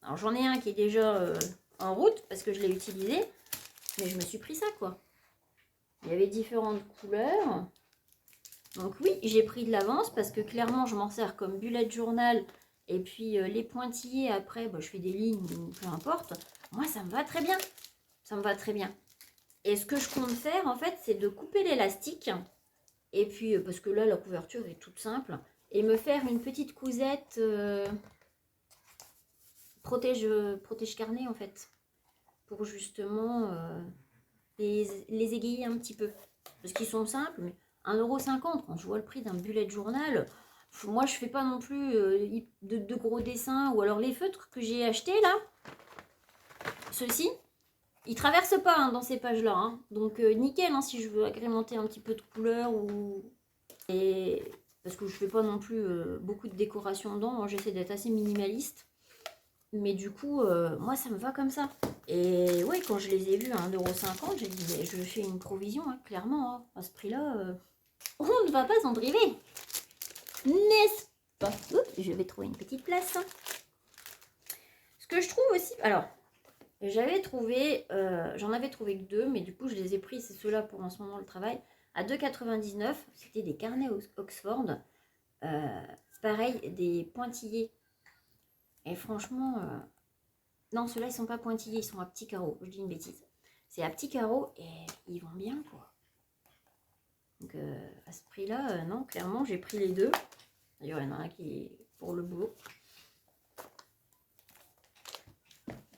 Alors j'en ai un qui est déjà... en route parce que je l'ai utilisé, mais je me suis pris ça quoi. Il y avait différentes couleurs, donc oui j'ai pris de l'avance parce que clairement je m'en sers comme bullet journal Et puis les pointillés, après, bah, je fais des lignes, peu importe. Moi, ça me va très bien. Ça me va très bien. Et ce que je compte faire, en fait, c'est de couper l'élastique. Et puis, parce que là, la couverture est toute simple. Et me faire une petite cousette protège carnet, en fait. Pour justement les égayer un petit peu. Parce qu'ils sont simples, mais 1,50 €, quand je vois le prix d'un bullet journal, moi je fais pas non plus de gros dessins. Ou alors les feutres que j'ai achetés là, ceux-ci, ils traversent pas hein, dans ces pages-là. Hein. Donc nickel hein, si je veux agrémenter un petit peu de couleur ou... Et... Parce que je fais pas non plus beaucoup de décoration dedans, moi j'essaie d'être assez minimaliste. Mais du coup, moi, ça me va comme ça. Et oui, quand je les ai vus à 1,50 €, j'ai dit, mais je fais une provision, hein, clairement. Hein. À ce prix-là, on ne va pas s'en priver. N'est-ce pas? Oups, je vais trouver une petite place. Ce que je trouve aussi... Alors, j'avais trouvé... J'en avais trouvé que 2, mais du coup, je les ai pris. C'est ceux-là pour en ce moment le travail. À 2,99 €. C'était des carnets Oxford. Pareil, des pointillés. Et franchement... Non, ceux-là, ils sont pas pointillés, ils sont à petits carreaux. Je dis une bêtise. C'est à petits carreaux et ils vont bien, quoi. Donc, à ce prix-là, non, clairement, j'ai pris les deux. D'ailleurs, il y en a un qui est pour le boulot.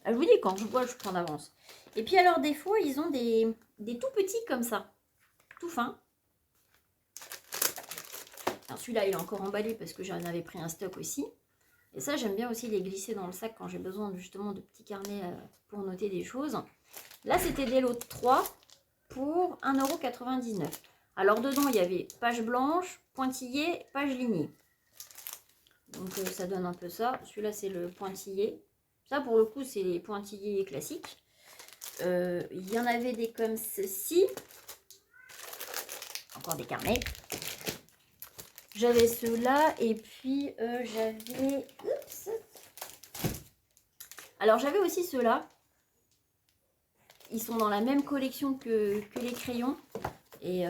Ah, je vous dis, quand je vois, je prends d'avance. Et puis, alors, des fois, ils ont des tout petits comme ça. Tout fins. Alors, celui-là, il est encore emballé parce que j'en avais pris un stock aussi. Et ça, j'aime bien aussi les glisser dans le sac quand j'ai besoin justement de petits carnets pour noter des choses. Là, c'était des lots de 3 pour 1,99 €. Alors, dedans, il y avait page blanche, pointillé, page lignée. Donc, ça donne un peu ça. Celui-là, c'est le pointillé. Ça, pour le coup, c'est les pointillés classiques. Il y en avait des comme ceci. Encore des carnets. J'avais ceux-là et puis j'avais... Oups. Alors j'avais aussi ceux-là. Ils sont dans la même collection que les crayons. Et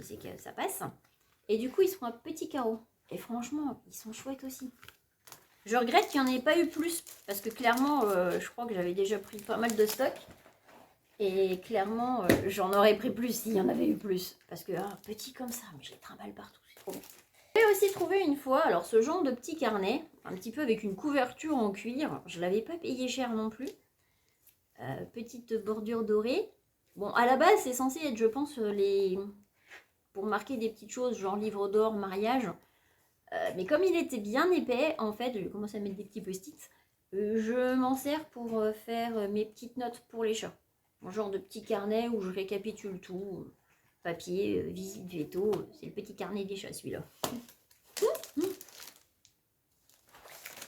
c'est que ça passe. Et du coup ils sont à petits carreaux. Et franchement ils sont chouettes aussi. Je regrette qu'il n'y en ait pas eu plus. Parce que clairement je crois que j'avais déjà pris pas mal de stock. Et clairement j'en aurais pris plus s'il y en avait eu plus. Parce que petit comme ça, mais je les trimballe partout. C'est trop bien. J'ai aussi trouvé une fois, alors ce genre de petit carnet, un petit peu avec une couverture en cuir. Je ne l'avais pas payé cher non plus. Petite bordure dorée. Bon, à la base, c'est censé être, je pense, pour marquer des petites choses, genre livre d'or, mariage. Mais comme il était bien épais, en fait, je commence à mettre des petits post-it. Je m'en sers pour faire mes petites notes pour les chats. Un genre de petit carnet où je récapitule tout. Papier, visite, veto, c'est le petit carnet des chats celui-là.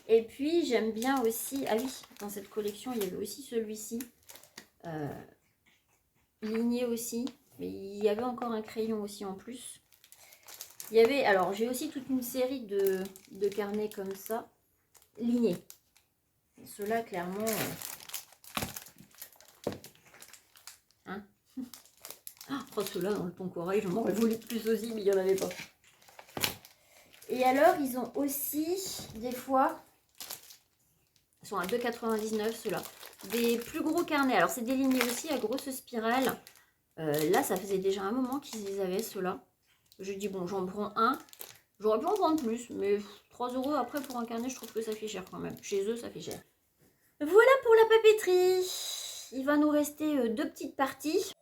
Et puis j'aime bien aussi, ah oui, dans cette collection il y avait aussi celui-ci, ligné aussi, mais il y avait encore un crayon aussi en plus. Il y avait, alors j'ai aussi toute une série de carnets comme ça, lignés. Ceux-là clairement, hein. Oh, ceux-là dans le ton corail, j'en aurais voulu plus aussi, mais il n'y en avait pas. Et alors, ils ont aussi, des fois, ils sont à 2,99 ceux-là, des plus gros carnets. Alors, c'est des lignées aussi à grosse spirale. Là, ça faisait déjà un moment qu'ils les avaient, ceux-là. Je dis, bon, j'en prends un. J'aurais pu en prendre plus, mais 3 € après pour un carnet, je trouve que ça fait cher quand même. Chez eux, ça fait cher. Voilà pour la papeterie. Il va nous rester 2 petites parties.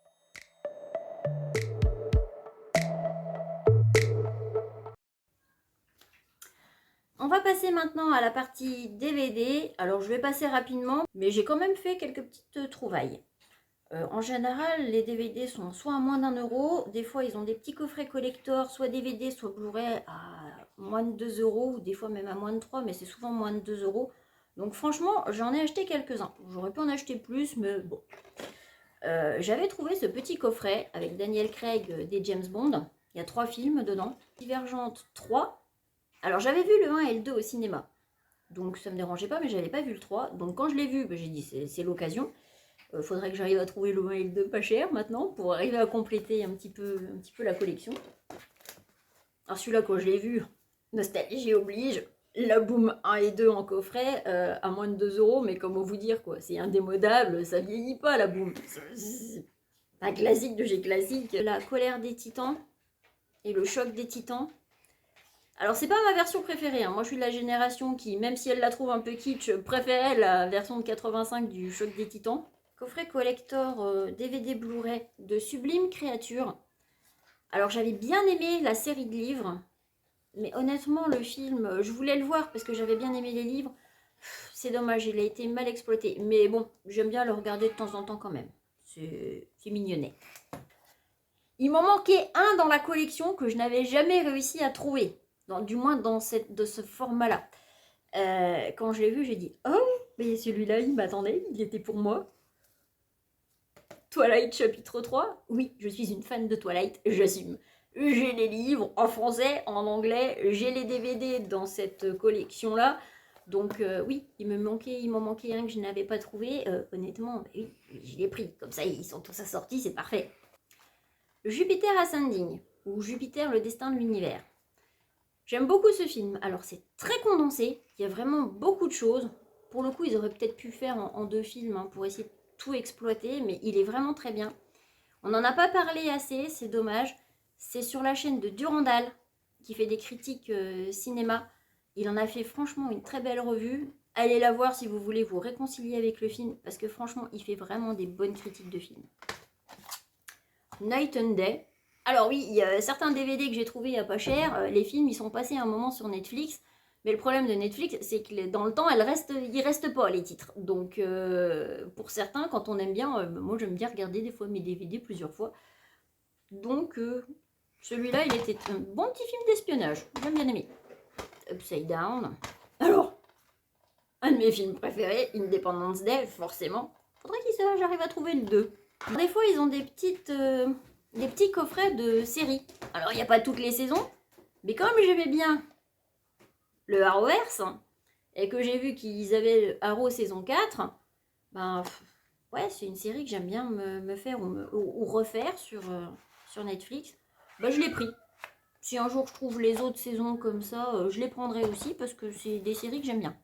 On va passer maintenant à la partie DVD. Alors je vais passer rapidement, mais j'ai quand même fait quelques petites trouvailles. En général, les DVD sont soit à moins d'1 €. Des fois, ils ont des petits coffrets collector, soit DVD, soit Blu-ray à moins de 2 €, ou des fois même à moins de 3, mais c'est souvent moins de 2 €. Donc franchement, j'en ai acheté quelques-uns. J'aurais pu en acheter plus, mais bon. J'avais trouvé ce petit coffret avec Daniel Craig des James Bond. Il y a 3 films dedans. Divergente 3. Alors j'avais vu le 1 et le 2 au cinéma, donc ça me dérangeait pas, mais j'avais pas vu le 3. Donc quand je l'ai vu, j'ai dit c'est l'occasion. Faudrait que j'arrive à trouver le 1 et le 2 pas cher maintenant pour arriver à compléter un petit peu la collection. Alors celui-là, quand je l'ai vu, nostalgie oblige. La Boom 1 et 2 en coffret à moins de 2 euros, mais comment vous dire quoi, c'est indémodable, ça vieillit pas la Boom. C'est un classique de chez classique. La colère des titans et le choc des titans. Alors c'est pas ma version préférée, hein. Moi je suis de la génération qui, même si elle la trouve un peu kitsch, préférait la version de 85 du choc des titans. Coffret collector DVD Blu-ray de Sublime Créature. Alors j'avais bien aimé la série de livres, mais honnêtement le film, je voulais le voir parce que j'avais bien aimé les livres. C'est dommage, il a été mal exploité. Mais bon, j'aime bien le regarder de temps en temps quand même. C'est mignonnet. Il m'en manquait un dans la collection que je n'avais jamais réussi à trouver. Du moins dans de ce format-là. Quand je l'ai vu, j'ai dit « Oh, mais celui-là, il m'attendait, il était pour moi. » Twilight chapitre 3. Oui, je suis une fan de Twilight, j'assume. J'ai les livres en français, en anglais, j'ai les DVD dans cette collection-là. Donc oui, il m'en manquait un que je n'avais pas trouvé. Honnêtement, bah oui, je l'ai pris. Comme ça, ils sont tous assortis, c'est parfait. Jupiter Ascending, ou Jupiter, le destin de l'univers. J'aime beaucoup ce film. Alors c'est très condensé, il y a vraiment beaucoup de choses. Pour le coup, ils auraient peut-être pu faire en 2 films hein, pour essayer de tout exploiter, mais il est vraiment très bien. On n'en a pas parlé assez, c'est dommage. C'est sur la chaîne de Durandal, qui fait des critiques cinéma. Il en a fait franchement une très belle revue. Allez la voir si vous voulez vous réconcilier avec le film, parce que franchement, il fait vraiment des bonnes critiques de films. Night and Day. Alors oui, il y a certains DVD que j'ai trouvés à pas cher. Les films, ils sont passés un moment sur Netflix. Mais le problème de Netflix, c'est que dans le temps, ils restent pas les titres. Donc, pour certains, quand on aime bien, moi j'aime bien regarder des fois mes DVD plusieurs fois. Donc, celui-là, il était un bon petit film d'espionnage. J'aime bien aimé. Upside Down. Alors, un de mes films préférés, Independence Day, forcément. Faudrait que j'arrive à trouver le 2. Des fois, ils ont des petits coffrets de séries. Alors, il n'y a pas toutes les saisons, mais comme j'aimais bien le Arrowverse, et que j'ai vu qu'ils avaient Arrow saison 4, ben, ouais, c'est une série que j'aime bien me faire ou refaire sur Netflix. Ben, je l'ai pris. Si un jour je trouve les autres saisons comme ça, je les prendrai aussi parce que c'est des séries que j'aime bien.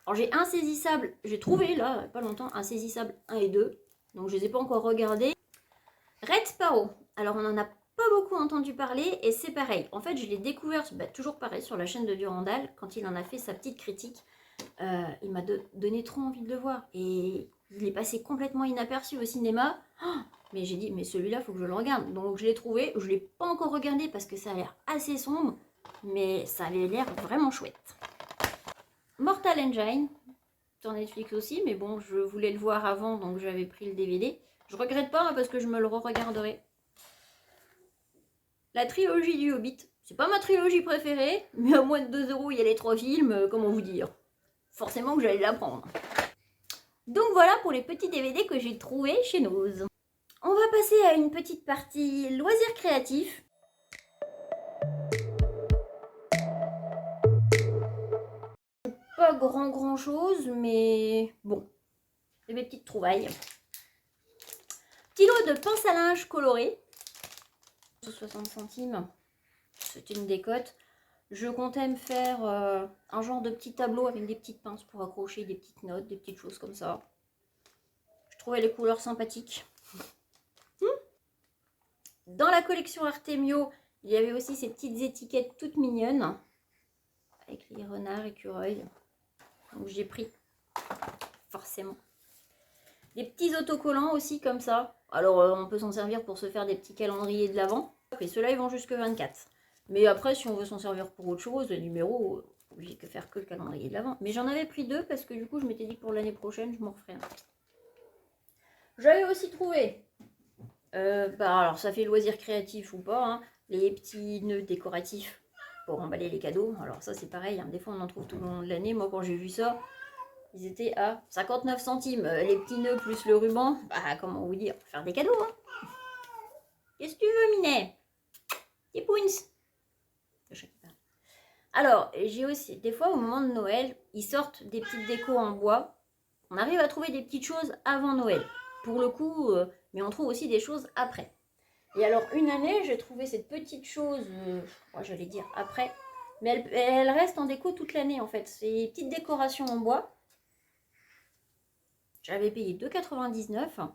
Alors j'ai Insaisissable, j'ai trouvé là, pas longtemps, Insaisissable 1 et 2. Donc je les ai pas encore regardés. Red Sparrow, alors on en a pas beaucoup entendu parler et c'est pareil. En fait je l'ai découvert, toujours pareil, sur la chaîne de Durandal, quand il en a fait sa petite critique. Il m'a donné trop envie de le voir. Et il est passé complètement inaperçu au cinéma. Oh, mais j'ai dit, mais celui-là, il faut que je le regarde. Donc je l'ai trouvé. Je ne l'ai pas encore regardé parce que ça a l'air assez sombre. Mais ça avait l'air vraiment chouette. Mortal Engine, sur Netflix aussi. Mais bon, je voulais le voir avant, donc j'avais pris le DVD. Je regrette pas hein, parce que je me le re-regarderai. La trilogie du Hobbit. C'est pas ma trilogie préférée. Mais à moins de 2 euros, il y a les 3 films. Comment vous dire? Forcément que j'allais la prendre. Donc voilà pour les petits DVD que j'ai trouvés chez Nose. On va passer à une petite partie loisirs créatifs. Pas grand chose, mais bon, c'est mes petites trouvailles. Petit lot de pince à linge coloré. 60 centimes, c'est une décote. Je comptais me faire un genre de petit tableau avec des petites pinces pour accrocher des petites notes, des petites choses comme ça. Je trouvais les couleurs sympathiques. Dans la collection Artemio, il y avait aussi ces petites étiquettes toutes mignonnes. Avec les renards, écureuils. Donc j'ai pris, forcément. Des petits autocollants aussi comme ça. Alors on peut s'en servir pour se faire des petits calendriers de l'Avent. Et ceux-là ils vont jusque 24. Mais après si on veut s'en servir pour autre chose, le numéro, obligé que faire que le calendrier de l'Avent. Mais j'en avais pris 2 parce que du coup je m'étais dit que pour l'année prochaine je m'en referai un. J'avais aussi trouvé, alors ça fait loisir créatif ou pas, hein, les petits nœuds décoratifs pour emballer les cadeaux. Alors ça c'est pareil, hein, des fois on en trouve tout le long de l'année. Moi quand j'ai vu ça, ils étaient à 59 centimes. Les petits nœuds plus le ruban, bah comment vous dire, faire des cadeaux. Hein. Qu'est-ce que tu veux Minet? Des points. Alors j'ai aussi, des fois au moment de Noël, ils sortent des petites décos en bois. On arrive à trouver des petites choses avant Noël. Pour le coup, mais on trouve aussi des choses après. Et alors une année, j'ai trouvé cette petite chose, j'allais dire après, Mais elle reste en déco toute l'année en fait. C'est des petites décorations en bois. J'avais payé 2,99 €.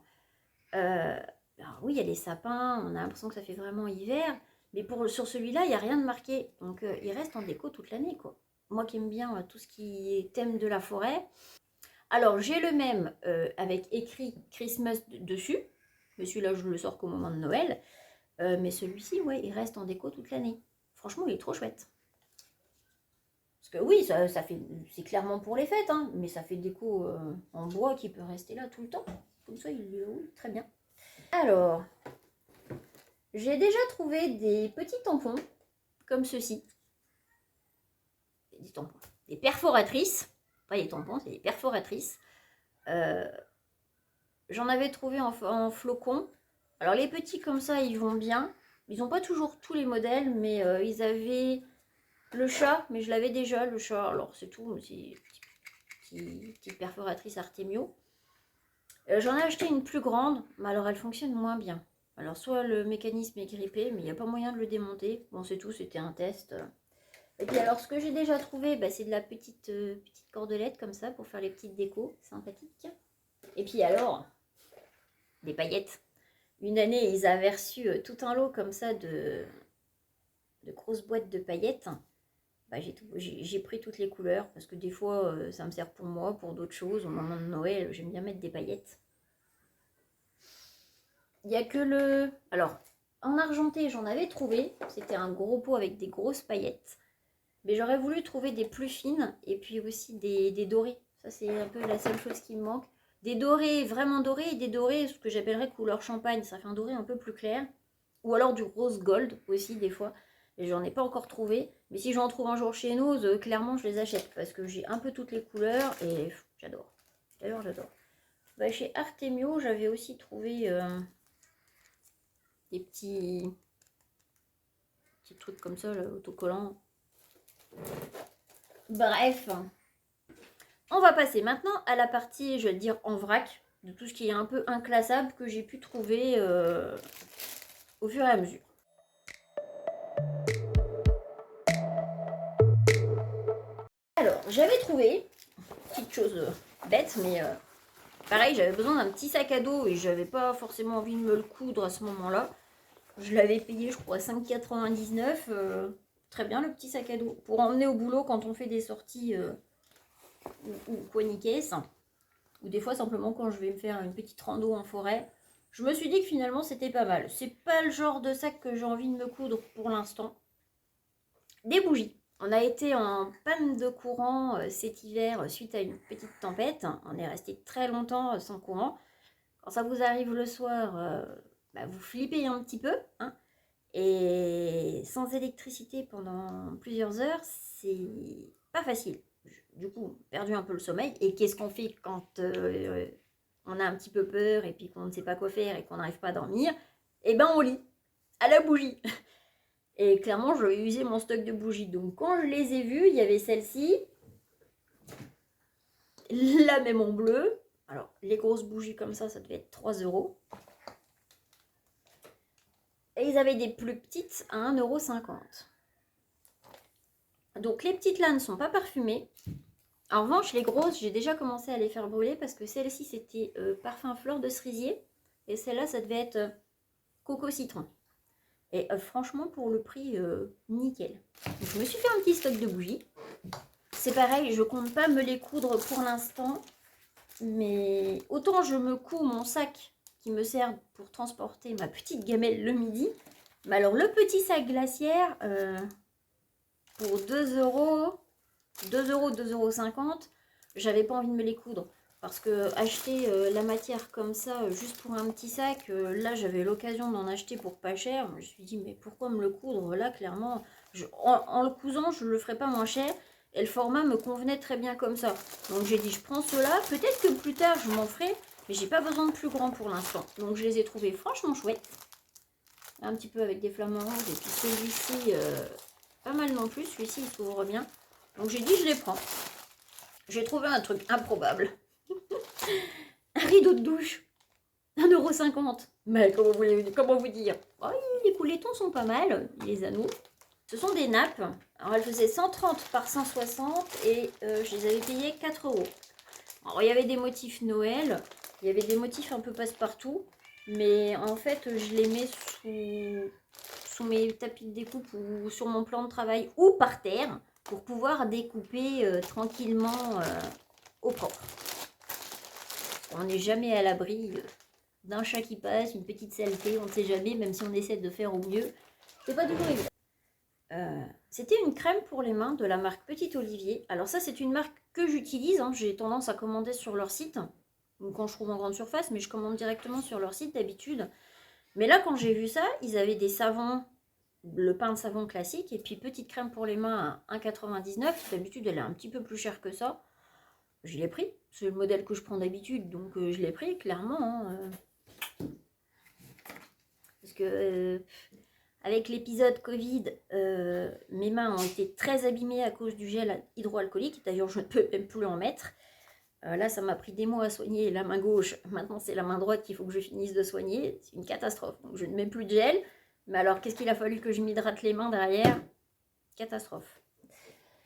Alors oui, il y a les sapins, on a l'impression que ça fait vraiment hiver. Mais sur celui-là, il n'y a rien de marqué. Donc il reste en déco toute l'année, quoi. Moi qui aime bien tout ce qui est thème de la forêt. Alors j'ai le même avec écrit Christmas dessus. Mais celui-là, je le sors qu'au moment de Noël. Mais celui-ci, ouais, il reste en déco toute l'année. Franchement, il est trop chouette. Parce que oui, ça fait, c'est clairement pour les fêtes, hein, mais ça fait déco en bois qui peut rester là tout le temps. Comme ça, oui, très bien. Alors, j'ai déjà trouvé des petits tampons, comme ceci. Des tampons, des perforatrices. Pas des tampons, c'est des perforatrices. J'en avais trouvé en flocons. Alors les petits comme ça, ils vont bien. Ils n'ont pas toujours tous les modèles, mais ils avaient le chat, mais je l'avais déjà, le chat. Alors c'est tout, c'est petite perforatrice Artemio. J'en ai acheté une plus grande, mais alors elle fonctionne moins bien. Alors soit le mécanisme est grippé, mais il n'y a pas moyen de le démonter. Bon c'est tout, c'était un test. Et puis alors ce que j'ai déjà trouvé, bah, c'est de la petite cordelette comme ça pour faire les petites décos, sympathiques. Et puis alors, des paillettes. Une année, ils avaient reçu tout un lot comme ça de grosses boîtes de paillettes. Bah, j'ai pris toutes les couleurs parce que des fois, ça me sert pour moi, pour d'autres choses. Au moment de Noël, j'aime bien mettre des paillettes. Il n'y a que le... Alors, en argenté, j'en avais trouvé. C'était un gros pot avec des grosses paillettes. Mais j'aurais voulu trouver des plus fines et puis aussi des dorés. Ça, c'est un peu la seule chose qui me manque. Des dorés vraiment dorés et des dorés, ce que j'appellerais couleur champagne. Ça fait un doré un peu plus clair. Ou alors du rose gold aussi, des fois. Et j'en ai pas encore trouvé. Mais si j'en trouve un jour chez nous, clairement, je les achète. Parce que j'ai un peu toutes les couleurs et j'adore. D'ailleurs, j'adore. Bah, chez Artemio, j'avais aussi trouvé des petits trucs comme ça, là, autocollants. Bref. On va passer maintenant à la partie, je vais le dire, en vrac, de tout ce qui est un peu inclassable que j'ai pu trouver au fur et à mesure. Alors, j'avais trouvé, petite chose bête, mais pareil, j'avais besoin d'un petit sac à dos et j'avais pas forcément envie de me le coudre à ce moment-là. Je l'avais payé, je crois, 5,99 €. Très bien, le petit sac à dos. Pour emmener au boulot quand on fait des sorties ou quoi ni caisse. Ou des fois simplement quand je vais me faire une petite rando en forêt. Je me suis dit que finalement c'était pas mal. C'est pas le genre de sac que j'ai envie de me coudre pour l'instant. Des bougies. On a été en panne de courant cet hiver suite à une petite tempête. On est resté très longtemps sans courant. Quand ça vous arrive le soir, bah, vous flippez un petit peu. Hein, et sans électricité pendant plusieurs heures, c'est pas facile. Du coup, perdu un peu le sommeil. Et qu'est-ce qu'on fait quand on a un petit peu peur et puis qu'on ne sait pas quoi faire et qu'on n'arrive pas à dormir? Eh ben, on lit à la bougie. Et clairement, je vais user mon stock de bougies. Donc, quand je les ai vues, il y avait celle-ci, la même en bleu. Alors, les grosses bougies comme ça devait être 3 €. Et ils avaient des plus petites à 1,50 €. Donc, les petites là ne sont pas parfumées. En revanche, les grosses, j'ai déjà commencé à les faire brûler parce que celle-ci, c'était parfum fleur de cerisier. Et celle-là, ça devait être coco citron. Et franchement, pour le prix, nickel. Donc, je me suis fait un petit stock de bougies. C'est pareil, je compte pas me les coudre pour l'instant. Mais autant je me couds mon sac qui me sert pour transporter ma petite gamelle le midi. Mais alors, le petit sac glaciaire, pour 2 €... 2 €, 2,50 €, j'avais pas envie de me les coudre. Parce que acheter la matière comme ça, juste pour un petit sac, là j'avais l'occasion d'en acheter pour pas cher. Je me suis dit, mais pourquoi me le coudre? Là, clairement, en le cousant, je le ferais pas moins cher. Et le format me convenait très bien comme ça. Donc j'ai dit, je prends ceux-là. Peut-être que plus tard, je m'en ferai. Mais j'ai pas besoin de plus grand pour l'instant. Donc je les ai trouvés franchement chouettes. Un petit peu avec des flamants rouges. Et puis celui-ci, pas mal non plus. Celui-ci, il s'ouvre bien. Donc j'ai dit, je les prends. J'ai trouvé un truc improbable. Un rideau de douche. 1,50 €. Mais comment vous dire? Oh, les coulettons sont pas mal, les anneaux. Ce sont des nappes. Alors, elles faisaient 130 par 160 et je les avais payées 4 €. Alors, il y avait des motifs Noël, il y avait des motifs un peu passe-partout, mais en fait, je les mets sous mes tapis de découpe ou sur mon plan de travail ou par terre pour pouvoir découper tranquillement au propre. On n'est jamais à l'abri d'un chat qui passe, une petite saleté, on ne sait jamais, même si on essaie de faire au mieux. C'est pas toujours évident. C'était une crème pour les mains de la marque Petit Olivier. Alors ça, c'est une marque que j'utilise. Hein. J'ai tendance à commander sur leur site. Donc quand je trouve en grande surface, mais je commande directement sur leur site d'habitude. Mais là, quand j'ai vu ça, ils avaient des savons, le pain de savon classique, et puis petite crème pour les mains à 1,99. D'habitude, elle est un petit peu plus chère que ça. Je l'ai pris. C'est le modèle que je prends d'habitude, donc je l'ai pris, clairement. Hein. Parce que avec l'épisode Covid, mes mains ont été très abîmées à cause du gel hydroalcoolique. D'ailleurs, je ne peux même plus en mettre. Là, ça m'a pris des mois à soigner la main gauche. Maintenant, c'est la main droite qu'il faut que je finisse de soigner. C'est une catastrophe. Donc, je ne mets plus de gel. Mais alors, qu'est-ce qu'il a fallu que je m'hydrate les mains derrière? Catastrophe.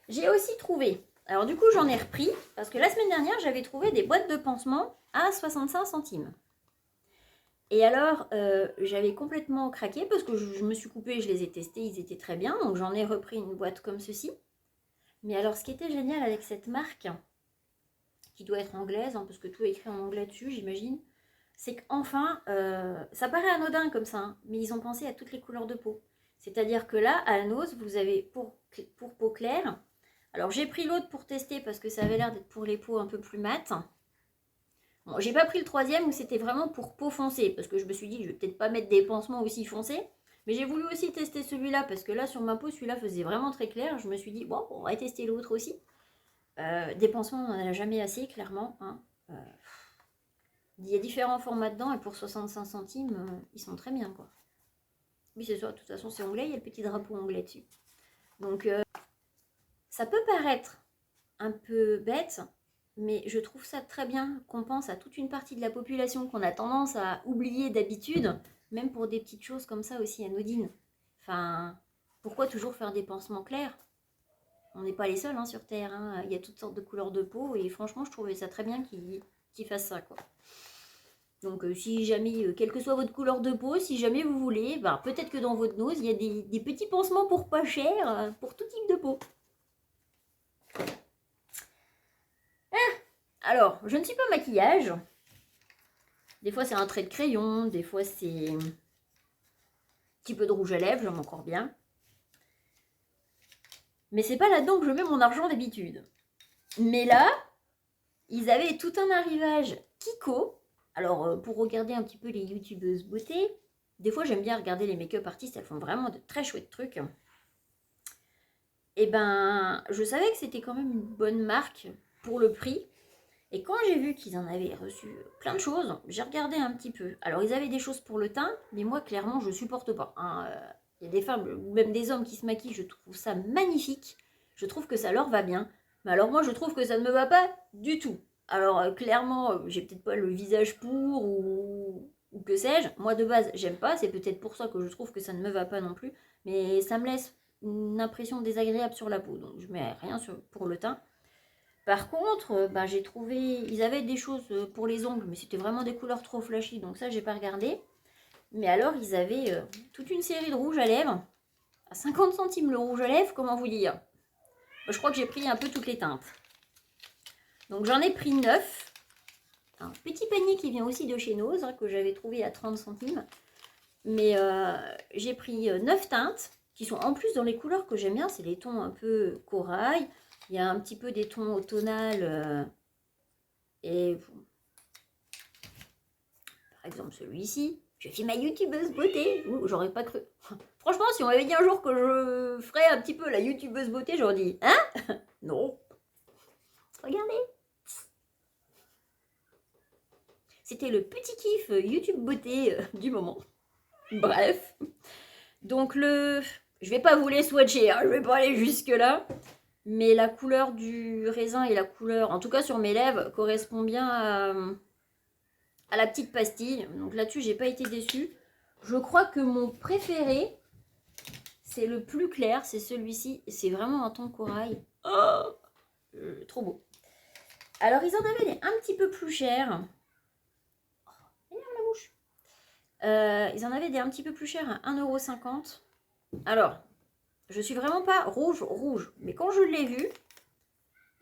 J'ai aussi trouvé... Alors, du coup, j'en ai repris. Parce que la semaine dernière, j'avais trouvé des boîtes de pansements à 65 centimes. Et alors, j'avais complètement craqué parce que je me suis coupée, je les ai testés, ils étaient très bien. Donc, j'en ai repris une boîte comme ceci. Mais alors, ce qui était génial avec cette marque, qui doit être anglaise, hein, parce que tout est écrit en anglais dessus, j'imagine, c'est qu'enfin, ça paraît anodin comme ça, hein, mais ils ont pensé à toutes les couleurs de peau. C'est-à-dire que là, à la Nose, vous avez pour peau claire. Alors, j'ai pris l'autre pour tester parce que ça avait l'air d'être pour les peaux un peu plus mates. Bon, j'ai pas pris le troisième où c'était vraiment pour peau foncée, parce que je me suis dit, je vais peut-être pas mettre des pansements aussi foncés. Mais j'ai voulu aussi tester celui-là, parce que là, sur ma peau, celui-là faisait vraiment très clair. Je me suis dit, bon, on va tester l'autre aussi. Des pansements, on n'en a jamais assez, clairement. Hein. Il y a différents formats dedans, et pour 65 centimes, ils sont très bien, quoi. Oui, c'est ça, de toute façon, c'est anglais, il y a le petit drapeau anglais dessus. Donc, ça peut paraître un peu bête, mais je trouve ça très bien qu'on pense à toute une partie de la population qu'on a tendance à oublier d'habitude, même pour des petites choses comme ça aussi anodines. Enfin, pourquoi toujours faire des pansements clairs? On n'est pas les seuls hein, sur Terre, hein. Il y a toutes sortes de couleurs de peau et franchement je trouvais ça très bien qu'ils fassent ça quoi. Donc si jamais, quelle que soit votre couleur de peau, si jamais vous voulez, bah, peut-être que dans votre nose il y a des petits pansements pour pas cher, pour tout type de peau. Alors, je ne suis pas maquillage. Des fois, c'est un trait de crayon. Des fois, c'est un petit peu de rouge à lèvres. J'aime encore bien. Mais c'est pas là-dedans que je mets mon argent d'habitude. Mais là, ils avaient tout un arrivage Kiko. Alors, pour regarder un petit peu les youtubeuses beauté, des fois, j'aime bien regarder les make-up artistes. Elles font vraiment de très chouettes trucs. Et ben, je savais que c'était quand même une bonne marque pour le prix. Et quand j'ai vu qu'ils en avaient reçu plein de choses, j'ai regardé un petit peu. Alors, ils avaient des choses pour le teint, mais moi, clairement, je ne supporte pas. Hein. Il y a des femmes, ou même des hommes qui se maquillent, je trouve ça magnifique. Je trouve que ça leur va bien. Mais alors, moi, je trouve que ça ne me va pas du tout. Alors, clairement, j'ai peut-être pas le visage pour, ou que sais-je. Moi, de base, j'aime pas. C'est peut-être pour ça que je trouve que ça ne me va pas non plus. Mais ça me laisse une impression désagréable sur la peau. Donc, je mets rien pour le teint. Par contre, ben, j'ai trouvé... Ils avaient des choses pour les ongles, mais c'était vraiment des couleurs trop flashy, donc ça, j'ai pas regardé. Mais alors, ils avaient toute une série de rouges à lèvres. À 50 centimes le rouge à lèvres, comment vous dire? Je crois que j'ai pris un peu toutes les teintes. Donc, j'en ai pris 9. Un petit panier qui vient aussi de chez Nose, hein, que j'avais trouvé à 30 centimes. Mais j'ai pris 9 teintes, qui sont en plus dans les couleurs que j'aime bien. C'est les tons un peu corail. Il y a un petit peu des tons automnales. Et par exemple celui-ci, je suis ma youtubeuse beauté. J'aurais pas cru. Franchement, si on m'avait dit un jour que je ferais un petit peu la youtubeuse beauté, j'aurais dit hein? Non. Regardez. C'était le petit kiff YouTube beauté du moment. Bref. Donc je vais pas vous les swatcher, hein, je vais pas aller jusque là. Mais la couleur du raisin et la couleur, en tout cas sur mes lèvres, correspond bien à la petite pastille. Donc là-dessus, j'ai pas été déçue. Je crois que mon préféré, C'est le plus clair, c'est celui-ci. C'est vraiment un ton corail. Oh, trop beau. Alors, ils en avaient des un petit peu plus chers. Oh, énerve la mouche. Ils en avaient des un petit peu plus chers à 1,50 €. Alors, je suis vraiment pas rouge. Mais quand je l'ai vu,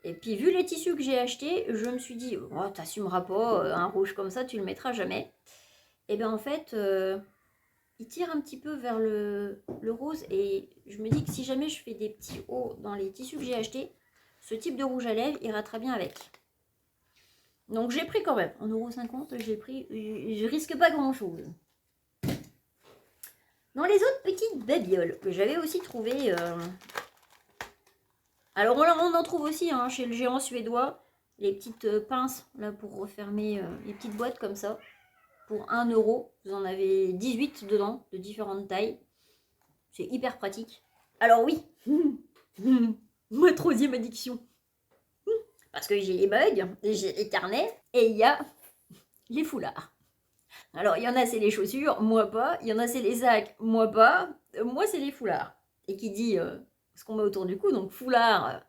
et puis vu les tissus que j'ai achetés, je me suis dit, oh, t'assumeras pas, un rouge comme ça, tu le mettras jamais. Et bien en fait, il tire un petit peu vers le rose. Et je me dis que si jamais je fais des petits hauts dans les tissus que j'ai achetés, ce type de rouge à lèvres ira très bien avec. Donc j'ai pris quand même 1,50 €, j'ai pris, je risque pas grand chose. Dans les autres petites babioles que j'avais aussi trouvées, alors on en trouve aussi hein, chez le géant suédois, les petites pinces là pour refermer les petites boîtes comme ça. Pour 1 €, vous en avez 18 dedans, de différentes tailles. C'est hyper pratique. Alors oui, ma troisième addiction. Parce que j'ai les mugs, j'ai les carnets, et il y a les foulards. Alors, il y en a, c'est les chaussures, moi pas. Il y en a, c'est les sacs, moi pas. Moi, c'est les foulards. Et qui dit ce qu'on met autour du cou, donc foulard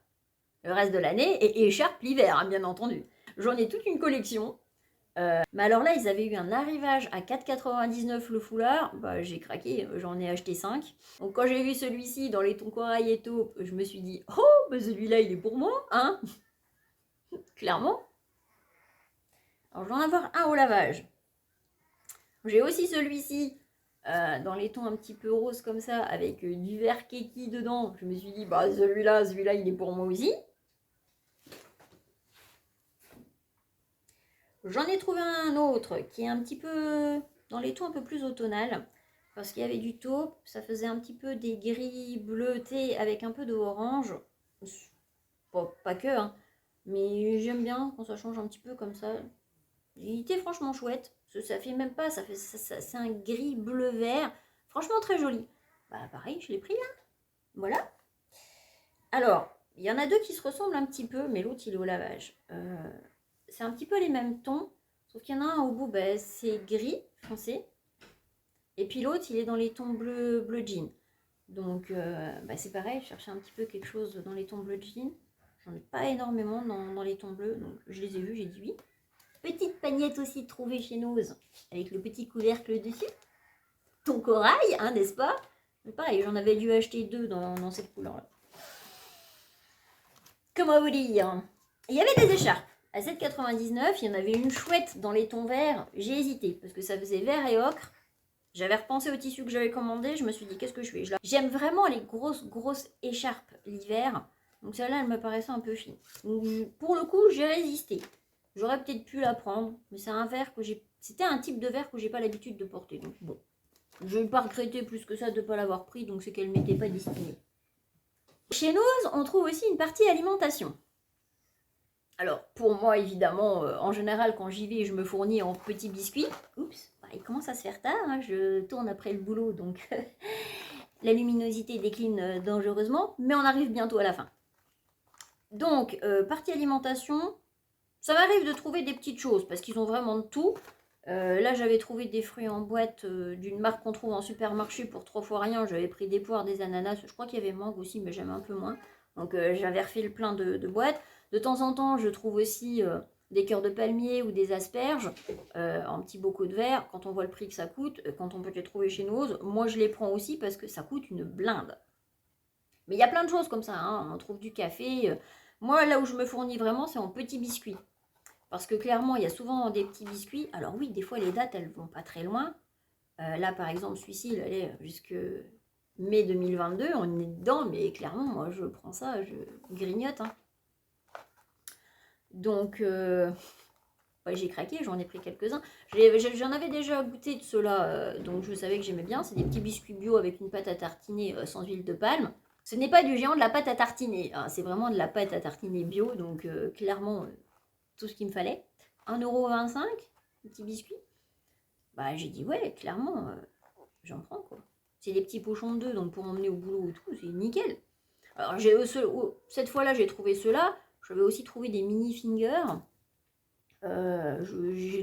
le reste de l'année, et écharpe l'hiver, hein, bien entendu. J'en ai toute une collection. Mais alors là, ils avaient eu un arrivage à 4,99 € le foulard. Bah, j'ai craqué, j'en ai acheté 5. Donc quand j'ai vu celui-ci dans les tons corail et taupe, je me suis dit, oh, bah celui-là, il est pour moi, hein. Clairement. Alors, je vais en avoir un au lavage. J'ai aussi celui-ci dans les tons un petit peu roses comme ça, avec du vert kaki dedans. Je me suis dit, bah celui-là, il est pour moi aussi. J'en ai trouvé un autre qui est un petit peu dans les tons un peu plus automnales. Parce qu'il y avait du taupe, ça faisait un petit peu des gris bleutés avec un peu de orange. Pas que, hein. Mais j'aime bien quand ça change un petit peu comme ça. Il était franchement chouette. Ça fait même pas, c'est un gris bleu vert. Franchement très joli. Bah pareil, je l'ai pris là. Voilà. Alors, il y en a deux qui se ressemblent un petit peu, mais l'autre il est au lavage. C'est un petit peu les mêmes tons, sauf qu'il y en a un au bout, bah, c'est gris foncé. Et puis l'autre, il est dans les tons bleu jean. Donc, bah, c'est pareil, je cherchais un petit peu quelque chose dans les tons bleu jean. J'en ai pas énormément dans les tons bleus, donc je les ai vus, j'ai dit oui. Petite pagnette aussi trouvée chez Nose, avec le petit couvercle dessus. Ton corail, hein, n'est-ce pas? Mais pareil, j'en avais dû acheter deux dans cette couleur-là. Comment vous dire? Il y avait des écharpes. À 7,99, il y en avait une chouette dans les tons verts. J'ai hésité, parce que ça faisait vert et ocre. J'avais repensé au tissu que j'avais commandé, je me suis dit qu'est-ce que je fais? J'aime vraiment les grosses écharpes l'hiver, donc celle-là elle me paraissait un peu fine. Donc, pour le coup j'ai résisté. J'aurais peut-être pu la prendre, mais c'est un verre que j'ai... C'était un type de verre que j'ai pas l'habitude de porter, donc bon. Je vais pas regretter plus que ça de ne pas l'avoir pris, donc c'est qu'elle ne m'était pas destinée. Chez Nose, on trouve aussi une partie alimentation. Alors, pour moi, évidemment, en général, quand j'y vais, je me fournis en petits biscuits. Oups, bah, il commence à se faire tard, hein, je tourne après le boulot, donc la luminosité décline dangereusement, mais on arrive bientôt à la fin. Donc, partie alimentation, ça m'arrive de trouver des petites choses, parce qu'ils ont vraiment de tout. Là, j'avais trouvé des fruits en boîte d'une marque qu'on trouve en supermarché pour 3 fois rien. J'avais pris des poires, des ananas, je crois qu'il y avait mangue aussi, mais j'aime un peu moins. Donc, j'avais refait le plein de boîtes. De temps en temps, je trouve aussi des cœurs de palmier ou des asperges en petits bocaux de verre. Quand on voit le prix que ça coûte, quand on peut les trouver chez Nose, moi je les prends aussi parce que ça coûte une blinde. Mais il y a plein de choses comme ça, hein. On trouve du café. Moi, là où je me fournis vraiment, c'est en petits biscuits. Parce que clairement, il y a souvent des petits biscuits. Alors oui, des fois, les dates, elles vont pas très loin. Là, par exemple, celui-ci, il allait jusque mai 2022. On est dedans, mais clairement, moi, je prends ça, je grignote, hein. Donc, ouais, j'ai craqué, j'en ai pris quelques-uns. J'en avais déjà goûté de ceux-là, donc je savais que j'aimais bien. C'est des petits biscuits bio avec une pâte à tartiner sans huile de palme. Ce n'est pas du géant de la pâte à tartiner, hein, c'est vraiment de la pâte à tartiner bio, donc clairement, tout ce qu'il me fallait. 1,25 €, petit biscuit. Bah, j'ai dit, ouais, clairement, j'en prends, quoi. C'est des petits pochons de 2, donc pour emmener au boulot et tout, c'est nickel. Alors, cette fois-là, j'ai trouvé ceux-là. J'avais aussi trouvé des mini fingers. Je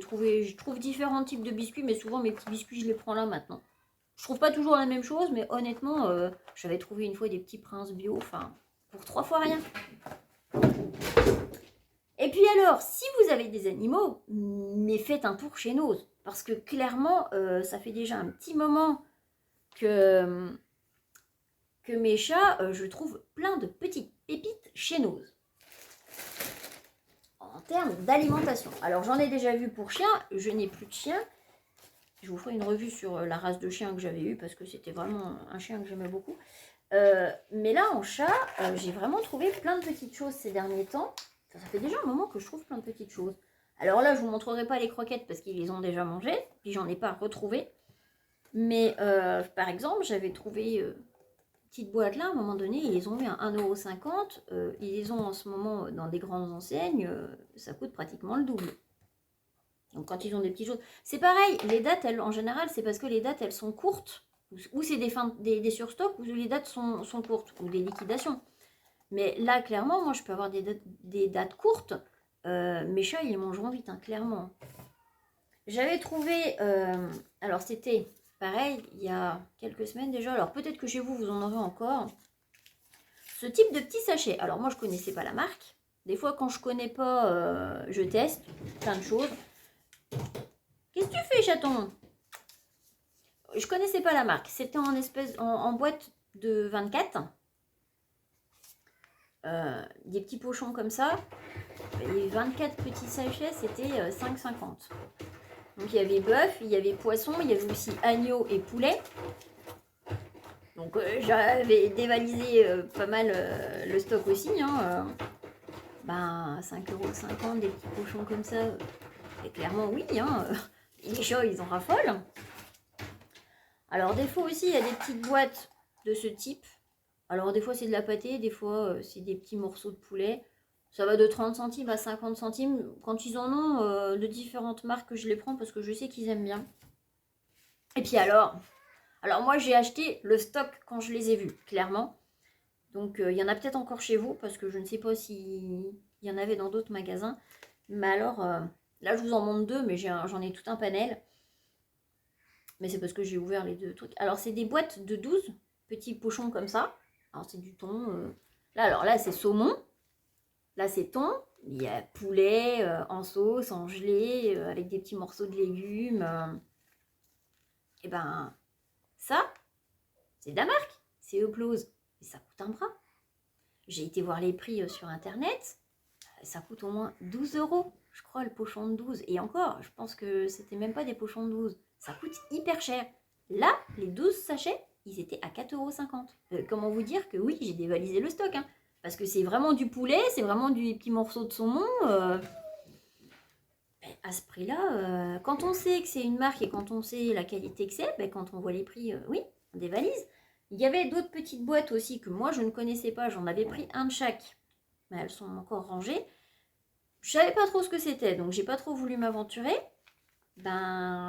trouve différents types de biscuits, mais souvent mes petits biscuits, je les prends là maintenant. Je trouve pas toujours la même chose, mais honnêtement, j'avais trouvé une fois des petits princes bio, enfin, pour 3 fois rien. Et puis alors, si vous avez des animaux, mais faites un tour chez Nose. Parce que clairement, ça fait déjà un petit moment que, mes chats, je trouve plein de petites pépites chez Nose. En termes d'alimentation. Alors j'en ai déjà vu pour chiens, je n'ai plus de chien. Je vous ferai une revue sur la race de chien que j'avais eu parce que c'était vraiment un chien que j'aimais beaucoup. Mais là, en chat, j'ai vraiment trouvé plein de petites choses ces derniers temps. Ça fait déjà un moment que je trouve plein de petites choses. Alors là, je vous montrerai pas les croquettes parce qu'ils les ont déjà mangées. Puis j'en ai pas retrouvé. Mais par exemple, j'avais trouvé une petite boîte là, à un moment donné, ils les ont mis à 1,50 €. Ils les ont en ce moment dans des grandes enseignes. Ça coûte pratiquement le double. Donc quand ils ont des petites choses. C'est pareil, les dates, elles, en général, c'est parce que les dates, elles sont courtes. Ou c'est des surstocks, ou les dates sont courtes, ou des liquidations. Mais là, clairement, moi, je peux avoir des dates courtes. Mes chats, ils les mangeront vite, hein, clairement. J'avais trouvé... alors, c'était pareil, il y a quelques semaines déjà. Alors, peut-être que chez vous, vous en aurez encore. Ce type de petit sachet. Alors, moi, je ne connaissais pas la marque. Des fois, quand je ne connais pas, je teste plein de choses. Qu'est-ce que tu fais, chaton? Je connaissais pas la marque. C'était en boîte de 24. Des petits pochons comme ça. Et 24 petits sachets, c'était 5,50. Donc il y avait bœuf, il y avait poisson, il y avait aussi agneau et poulet. Donc j'avais dévalisé pas mal le stock aussi. Hein, 5,50 € des petits pochons comme ça. Et clairement oui, hein, les chats ils en raffolent. Alors des fois aussi il y a des petites boîtes de ce type. Alors des fois c'est de la pâtée, des fois c'est des petits morceaux de poulet. Ça va de 30 centimes à 50 centimes. Quand ils en ont de différentes marques, je les prends parce que je sais qu'ils aiment bien. Et puis alors moi j'ai acheté le stock quand je les ai vus, clairement. Donc il y en a peut-être encore chez vous parce que je ne sais pas s'il y en avait dans d'autres magasins. Mais alors là je vous en montre deux, mais j'en ai tout un panel. Mais c'est parce que j'ai ouvert les deux trucs. Alors c'est des boîtes de 12 petits pochons comme ça. Alors c'est du thon. Là c'est saumon. Là, c'est thon. Il y a poulet en sauce, en gelée, avec des petits morceaux de légumes. Et ben, ça, c'est de la marque. C'est Euplose. Et ça coûte un bras. J'ai été voir les prix sur Internet. Ça coûte au moins 12 €. Je crois, le pochon de 12. Et encore, je pense que c'était même pas des pochons de 12. Ça coûte hyper cher. Là, les 12 sachets, ils étaient à 4,50 €. Comment vous dire que oui, j'ai dévalisé le stock, hein. Parce que c'est vraiment du poulet, c'est vraiment du petit morceau de saumon. À ce prix-là, quand on sait que c'est une marque et quand on sait la qualité que c'est, quand on voit les prix, oui, on dévalise. Il y avait d'autres petites boîtes aussi que moi je ne connaissais pas. J'en avais pris un de chaque. Mais elles sont encore rangées. Je savais pas trop ce que c'était, donc j'ai pas trop voulu m'aventurer.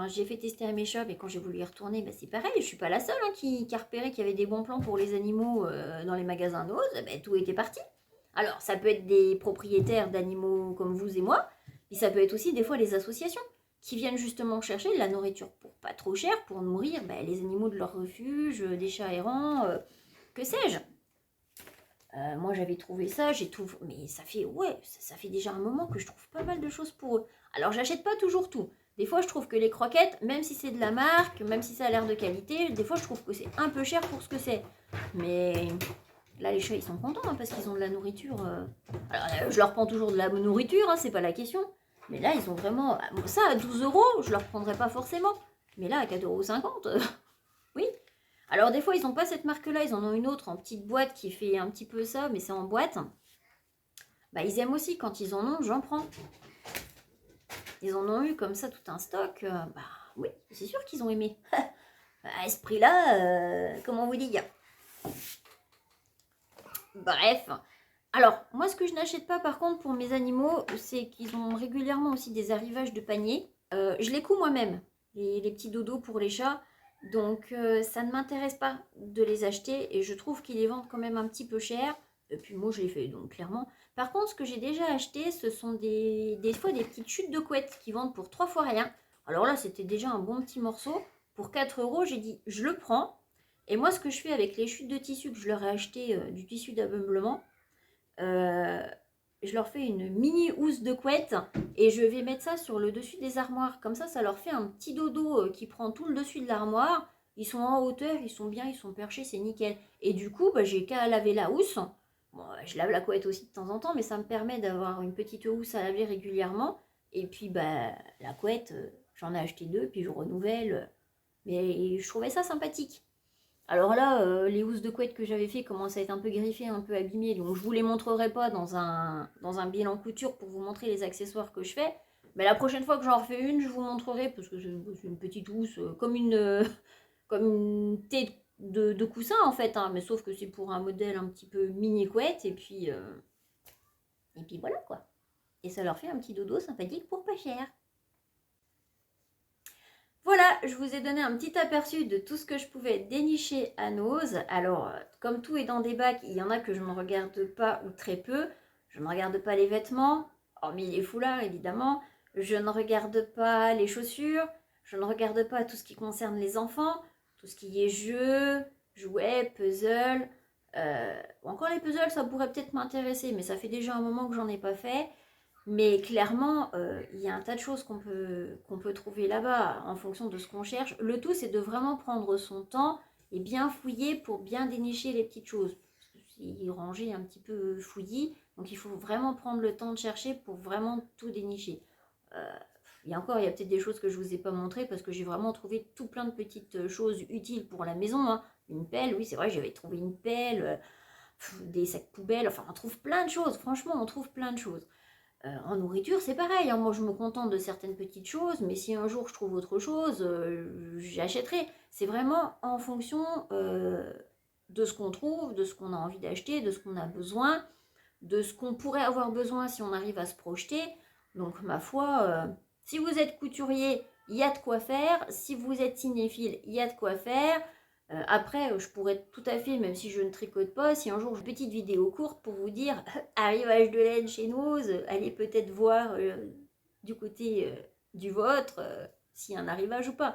J'ai fait tester à mes chats et quand j'ai voulu y retourner, c'est pareil. Je suis pas la seule qui a repéré qu'il y avait des bons plans pour les animaux dans les magasins Nose. Tout était parti. Alors, ça peut être des propriétaires d'animaux comme vous et moi, mais ça peut être aussi des fois les associations qui viennent justement chercher de la nourriture pour pas trop cher pour nourrir les animaux de leur refuge, des chats errants, que sais-je. Moi j'avais trouvé ça, mais ça fait déjà un moment que je trouve pas mal de choses pour eux. Alors j'achète pas toujours tout. Des fois je trouve que les croquettes, même si c'est de la marque, même si ça a l'air de qualité, des fois je trouve que c'est un peu cher pour ce que c'est. Mais là les chats ils sont contents parce qu'ils ont de la nourriture. Alors je leur prends toujours de la nourriture, c'est pas la question. Mais là ils ont vraiment... Ça à 12 €, je leur prendrais pas forcément. Mais là à 4,50 €, oui. Alors des fois ils n'ont pas cette marque là, ils en ont une autre en petite boîte qui fait un petit peu ça, mais c'est en boîte. Ils aiment aussi, quand ils en ont, j'en prends. Ils en ont eu comme ça tout un stock, oui, c'est sûr qu'ils ont aimé. À ce prix là, comment vous dire. Bref. Alors moi ce que je n'achète pas par contre pour mes animaux, c'est qu'ils ont régulièrement aussi des arrivages de paniers. Je les couds moi-même, les petits dodos pour les chats. Donc ça ne m'intéresse pas de les acheter et je trouve qu'ils les vendent quand même un petit peu cher. Et puis moi je les fais donc clairement. Par contre ce que j'ai déjà acheté, ce sont des fois des petites chutes de couettes qui vendent pour 3 fois rien. Alors là c'était déjà un bon petit morceau pour 4 €, j'ai dit je le prends. Et moi, ce que je fais avec les chutes de tissu que je leur ai acheté du tissu d'ameublement, je leur fais une mini housse de couette et je vais mettre ça sur le dessus des armoires. Comme ça leur fait un petit dodo qui prend tout le dessus de l'armoire. Ils sont en hauteur, ils sont bien, ils sont perchés, c'est nickel. Et du coup, j'ai qu'à laver la housse. Bon, je lave la couette aussi de temps en temps, mais ça me permet d'avoir une petite housse à laver régulièrement. Et puis, la couette, j'en ai acheté 2, puis je renouvelle. Mais je trouvais ça sympathique. Alors là, les housses de couette que j'avais fait commencent à être un peu griffées, un peu abîmées, donc je vous les montrerai pas dans un bilan couture pour vous montrer les accessoires que je fais. Mais la prochaine fois que j'en refais une, je vous montrerai, parce que c'est une petite housse comme une thé de coussin en fait, hein, mais sauf que c'est pour un modèle un petit peu mini couette, et puis voilà quoi. Et ça leur fait un petit dodo sympathique pour pas cher. Voilà, je vous ai donné un petit aperçu de tout ce que je pouvais dénicher à Nose. Alors, comme tout est dans des bacs, il y en a que je ne regarde pas ou très peu. Je ne regarde pas les vêtements, hormis les foulards évidemment. Je ne regarde pas les chaussures. Je ne regarde pas tout ce qui concerne les enfants. Tout ce qui est jeux, jouets, puzzles. Encore les puzzles, ça pourrait peut-être m'intéresser, mais ça fait déjà un moment que j'en ai pas fait. Mais clairement, il y a un tas de choses qu'on peut trouver là-bas en fonction de ce qu'on cherche. Le tout, c'est de vraiment prendre son temps et bien fouiller pour bien dénicher les petites choses. C'est rangé un petit peu fouillis, donc il faut vraiment prendre le temps de chercher pour vraiment tout dénicher. Il y a peut-être des choses que je ne vous ai pas montrées parce que j'ai vraiment trouvé tout plein de petites choses utiles pour la maison, hein. Une pelle, oui, c'est vrai, j'avais trouvé une pelle, des sacs poubelles, enfin, on trouve plein de choses. Franchement, on trouve plein de choses. En nourriture, c'est pareil, hein. Moi, je me contente de certaines petites choses, mais si un jour je trouve autre chose, j'achèterai. C'est vraiment en fonction de ce qu'on trouve, de ce qu'on a envie d'acheter, de ce qu'on a besoin, de ce qu'on pourrait avoir besoin si on arrive à se projeter. Donc, ma foi, si vous êtes couturier, il y a de quoi faire. Si vous êtes cinéphile, il y a de quoi faire. Après, je pourrais tout à fait, même si je ne tricote pas, si un jour j'ai une petite vidéo courte pour vous dire arrivage de laine chez nous, allez peut-être voir du côté du vôtre s'il y a un arrivage ou pas.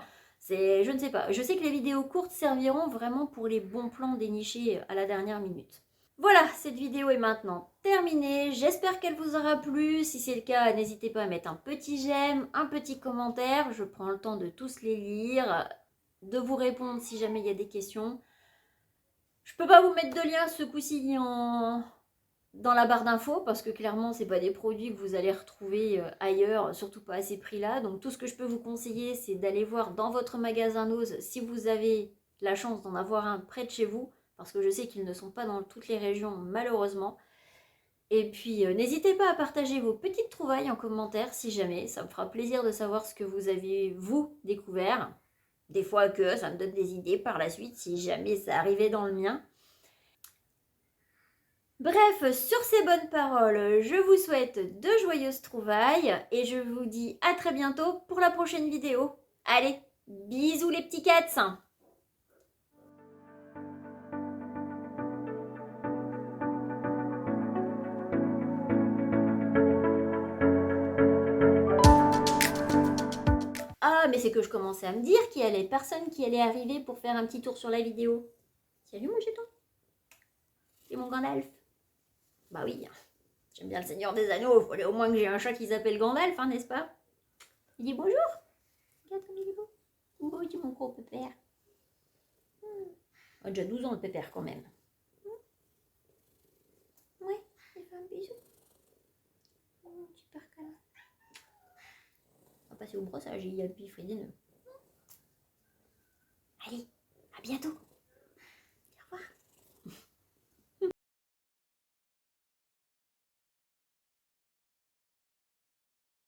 Je ne sais pas. Je sais que les vidéos courtes serviront vraiment pour les bons plans dénichés à la dernière minute. Voilà, cette vidéo est maintenant terminée. J'espère qu'elle vous aura plu. Si c'est le cas, n'hésitez pas à mettre un petit j'aime, un petit commentaire. Je prends le temps de tous les lire, de vous répondre si jamais il y a des questions. Je peux pas vous mettre de lien ce coup-ci dans la barre d'infos parce que clairement c'est pas des produits que vous allez retrouver ailleurs, surtout pas à ces prix-là. Donc tout ce que je peux vous conseiller, c'est d'aller voir dans votre magasin Nose si vous avez la chance d'en avoir un près de chez vous, parce que je sais qu'ils ne sont pas dans toutes les régions malheureusement. Et puis n'hésitez pas à partager vos petites trouvailles en commentaire si jamais, ça me fera plaisir de savoir ce que vous avez vous découvert. Des fois que ça me donne des idées par la suite si jamais ça arrivait dans le mien. Bref, sur ces bonnes paroles, je vous souhaite de joyeuses trouvailles et je vous dis à très bientôt pour la prochaine vidéo. Allez, bisous les petits cats! Ah, mais c'est que je commençais à me dire qu'il y avait personne qui allait arriver pour faire un petit tour sur la vidéo. Salut mon jeton. C'est mon Gandalf. Bah oui, j'aime bien le Seigneur des Anneaux, il fallait au moins que j'ai un chat qui s'appelle Gandalf, hein, n'est-ce pas? Il dit bonjour. Regarde comme il est beau. Beau, dit mon gros pépère. Il a déjà 12 ans le pépère quand même. Ouais, il fait un bisou. Super câlin. On va passer au brossage, il y a le pif des nœuds. Allez, à bientôt.